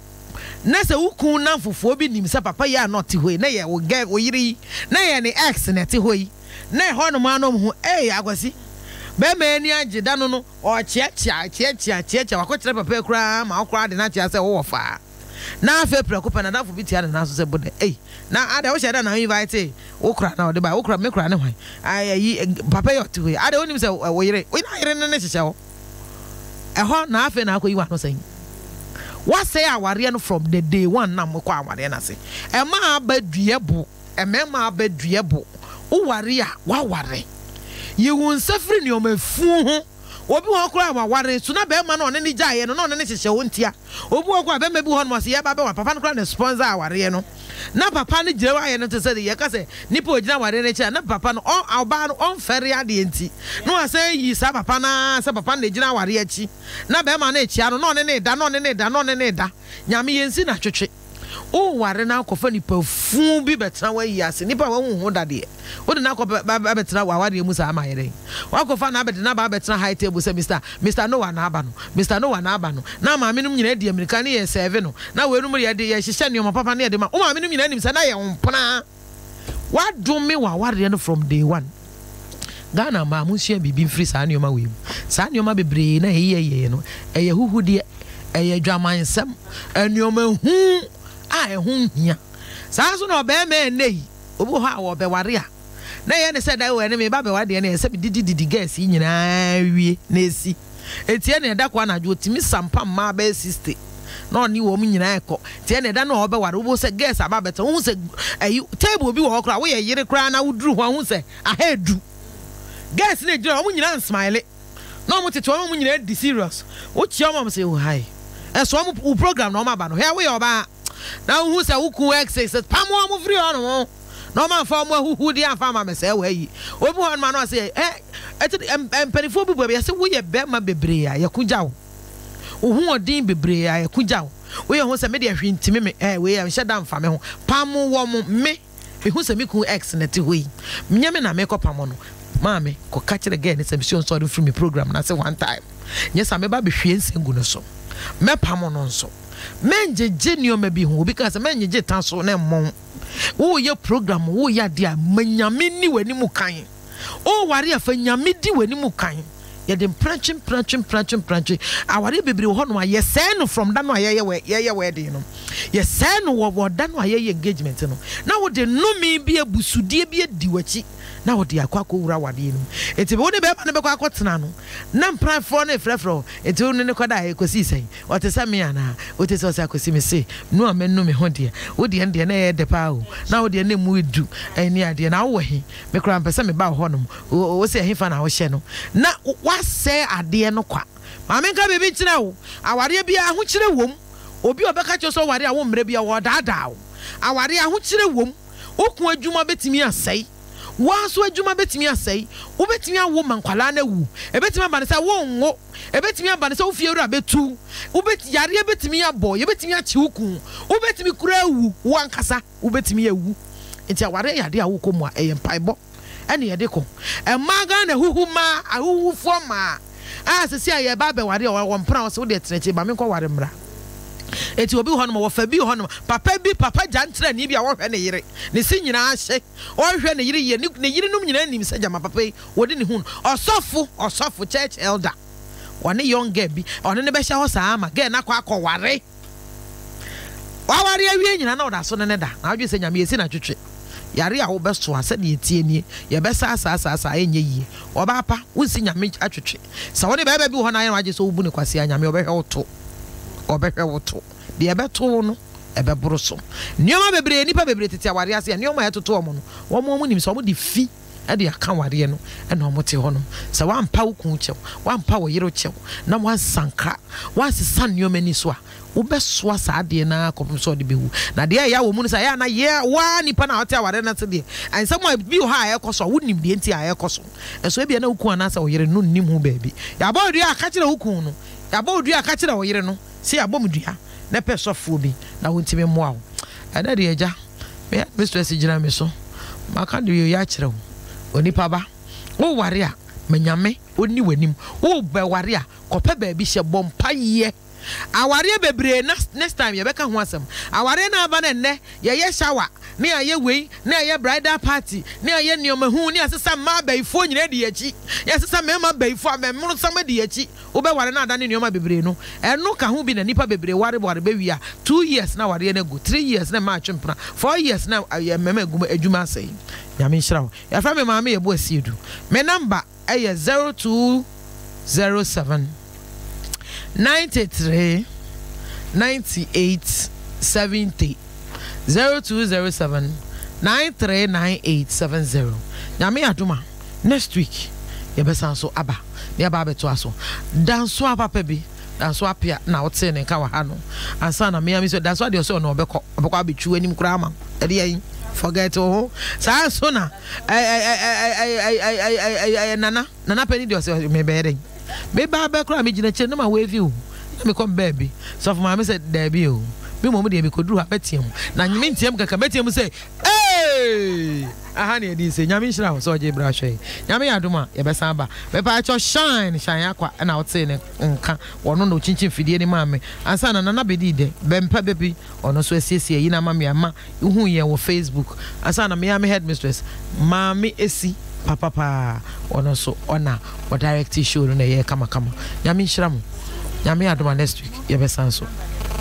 na se ukun na fofo bi nim se papa ya not hoi na ye wo ge wo yiri na ye ni ex na te hoi na ho no ma no hu akwasi be ma ni agida no o chia wakọ kire papa kura ma okura de na chia se wo fa na afa preko na dafo bi tia na so se bode na ade wo sheda na invite wo kura na ode ba wo kura me kura ne hwan ayi papa yo te hoi ade onim se wo yire wo na yire ne hyehyɛ wo ɛhɔ na afa na akɔ yi wa no sɛn what say aware no from the day one na mo kɔ aware na se ɛma abadue bo ɛmɛma abadue bo wo ware a wa ware ye won safri ne o mafu ho obi ho kura wa ware so na be ma no ne ne gyae no ne hyehye wo ntia obi ho kura be ma bi ho no se ye ba be wa papa no kura ne sponsor aware no na papa no gire wa ye no te se ye ka se nipa ogina ware ne kya na papa no on awba no on fere ade enti no asa yi sa papa na sa papa na gina ware achi na be ma na echia no ne da nyame yensi na twetwe o ware na akofa nipa fu bi betena wa yi ase nipa wa hu dade o de na akofa ba betena wa ware mu sa amayere wa akofa na betena ba betena high table say Mr. Noah na aba no na maame num nyina di America ne ye serve no na we num ye de ye hihye ne papa ne ye de ma o maame num nyina nim sa na ye hompana wa do me wa ware no from day one Ghana ma munsia bibi mfiri sa ne oma we sa ne oma bebre na ye no eye huhudie eye dwamansem anioma hu a ehun hia saa so na obe me nei obo ha wo be ware a na ye ne se da we ne me ba be wade ne se didi gas nyina wie na esi etie ne da kwa na jo timi sampa ma ba 60 na oni wo mu nyina ekọ tie ne da na obe ware obo se gas aba beta hu se ayi table bi wo kra wo ye yire kra na wuduru ho se ahedu gas ne jira wo nyina smile na mo tete wo mu nyina di serious wo chia mo se wo hai so mo program na o ma ba no he we oba na who say who ku access pamo mo free on no man for mo who dey am farmer me say we obi hon man no say perifo bi bo be say we ye be ma bebre ya ye kuja wo hu odin bebre ya ye kuja wo ye ho say me dey hwintimi me we am sheda mfa me ho pamo wo mo me hu say me ku ex na ti hoyi nya me na me ko pamo no maame ko ka kire ge ne say mission sorry free me program na say one time yes am ba be hwie nsengu no so me pamo no so menje nioma bi ho because menje tanso na mmon wo ye program wo ya dia manyame ni wani mu kan o ware afa nyame di wani mu kan ye dem planching aware bebre ho no ye say no from that no ye wedding no ye say no wo that no ye engagement no na wo de no mi bi abusudie bi adi wachi na wo de akwa wura wade no enti be wo de be ba ne be kwa akotena no na mpran fo na frefro enti wo ne kwada e kosi sai o te same ana o te so akosi me se no amenu me ho de wo de ende na ye de pa o na wo de na mu edu ani ade na wo he me kra mpesa me ba ho no wo se hefa na wo hye no na wa se ade no kwa ma me nka bebi kire wo aware bia ho kire wom obi obeka che so ware a wo mre bia wo daadaa wo aware a ho kire wom okun adwuma betimi asai wanso adwuma betimi asai wo betimi awo mankwala na wu ebetimi abane sa wo ngo ebetimi abane sa wo fiewura betu wo beti yare betimi abo ye betimi achi ukun wo betimi kura wu wo ankasa wo betimi awu enti aware yade a wo komu a eyempaibo ene yede ko emaga na huhuma ahuhufo ma sisi aye ba be ware wo mpra wo se wo de teneche ba me ko ware mra eti obi ho no wo fa bi ho no papa jantra ni bia wo hwe ne yire ne si nyina ahye wo hwe ne yire ye ne yire num nyina nim se jama papa wo de ne hu osofo church elder one young girl bi one ne be hye ho saa ma girl na kwa ware wa ware awie nyina na wo da so ne da na adwe se nyama yesi na twetwe yare a wo beso ase de etie nie ye be sa enye yie oba pa wo si nyame atwetwe sa wo ne be bi ho na ye waje so wo bu ne kwase nyame obehwe woto de ebeto no ebeboro so nioma bebre nipa bebre tete aware ase nioma etoto omo no omo nim so omo de fi e de aka ware no e na omo te ho no sa wampa wo kun chew wampa wo yero chew na wansanka wansesa nioma ni so a wo beso asa de na kopum so de bewu na de ya wo mu no sa ya na ye wa nipa na hote aware na te de ansam bi ha ya koso wo nim de enti ya koso eso bia na ukun anasa wo yere no nim hu baabi ya ba odua aka kire ukun no ya ba odua aka kire wo yere no si abomdua na pesofo bi na wontime moa wo ana de eja me mistress gina me so maka de yo ya kire wo onipa ba wo ware a manyame oni wanim wo be ware a kopa ba bi hye bompa ye aware bebre next time ye beka ho asem aware na aba na nne ye shower ne aye wei ne aye bridal party ne aye nioma hu ne asesa ma baifo nyina di achi ye asesa mema baifo amemro sama di achi wo be ware na ada ne nioma bebre no eno ka ho bi na nipa bebre ware be wi a 2 years na ware na go 3 years na ma twempra 4 years na ye mema adwuma asai nyame nhyira ya fra me maame ye bo asiedu me number aye 0207 93 98 70 0207 939870. Nyame adoma next week yebesa so aba ne aba beto aso danso papa bi danso apia na wote ne ka wa ha no ansa na me so danso de so no obekọ abechu anim kura ama ede yin forget oh sa so na nana peni de so me bere me ba be kura me gina che no ma we view na me come baby so for my said there be o me mo de me koduru abetiem na nyime ntiem kaka betiem say hey aha ne di say nyame nhira so je bra hwe nyame adoma ye be san ba be pa cho shine akwa na wote ne nka wono no chinchin fidie ni maame ansa na nana bedi de be mpa bebi ono so asiesie yi na mame ama hu ye wo Facebook ansa na me headmistress maame esi papa ono so ona o direct show no ye kama nyame nhira mo nyame adoma next week ye be san so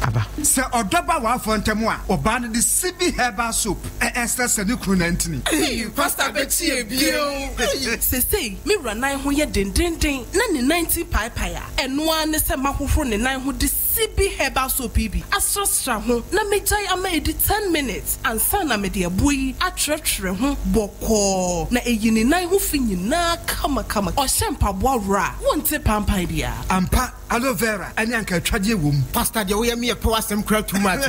aba se odoba wa fontemu a oba ne de sibi herbal soap extra se ne krunantini pastor betie bio say me ranan ho ye dendenden na ne 90 pai a eno a ne se mahofro ne nan ho de sibi herbal soap bi asosra ho na mejai ama edi 10 minutes ansa na me de aboyi atrɛtrɛ ho bɔkɔ na eyini nan ho fi nyina kama o shempa boawra wonte pampai bia ampa aloe vera anya nka twaje wom pastor de wo ye me e power sem kra too much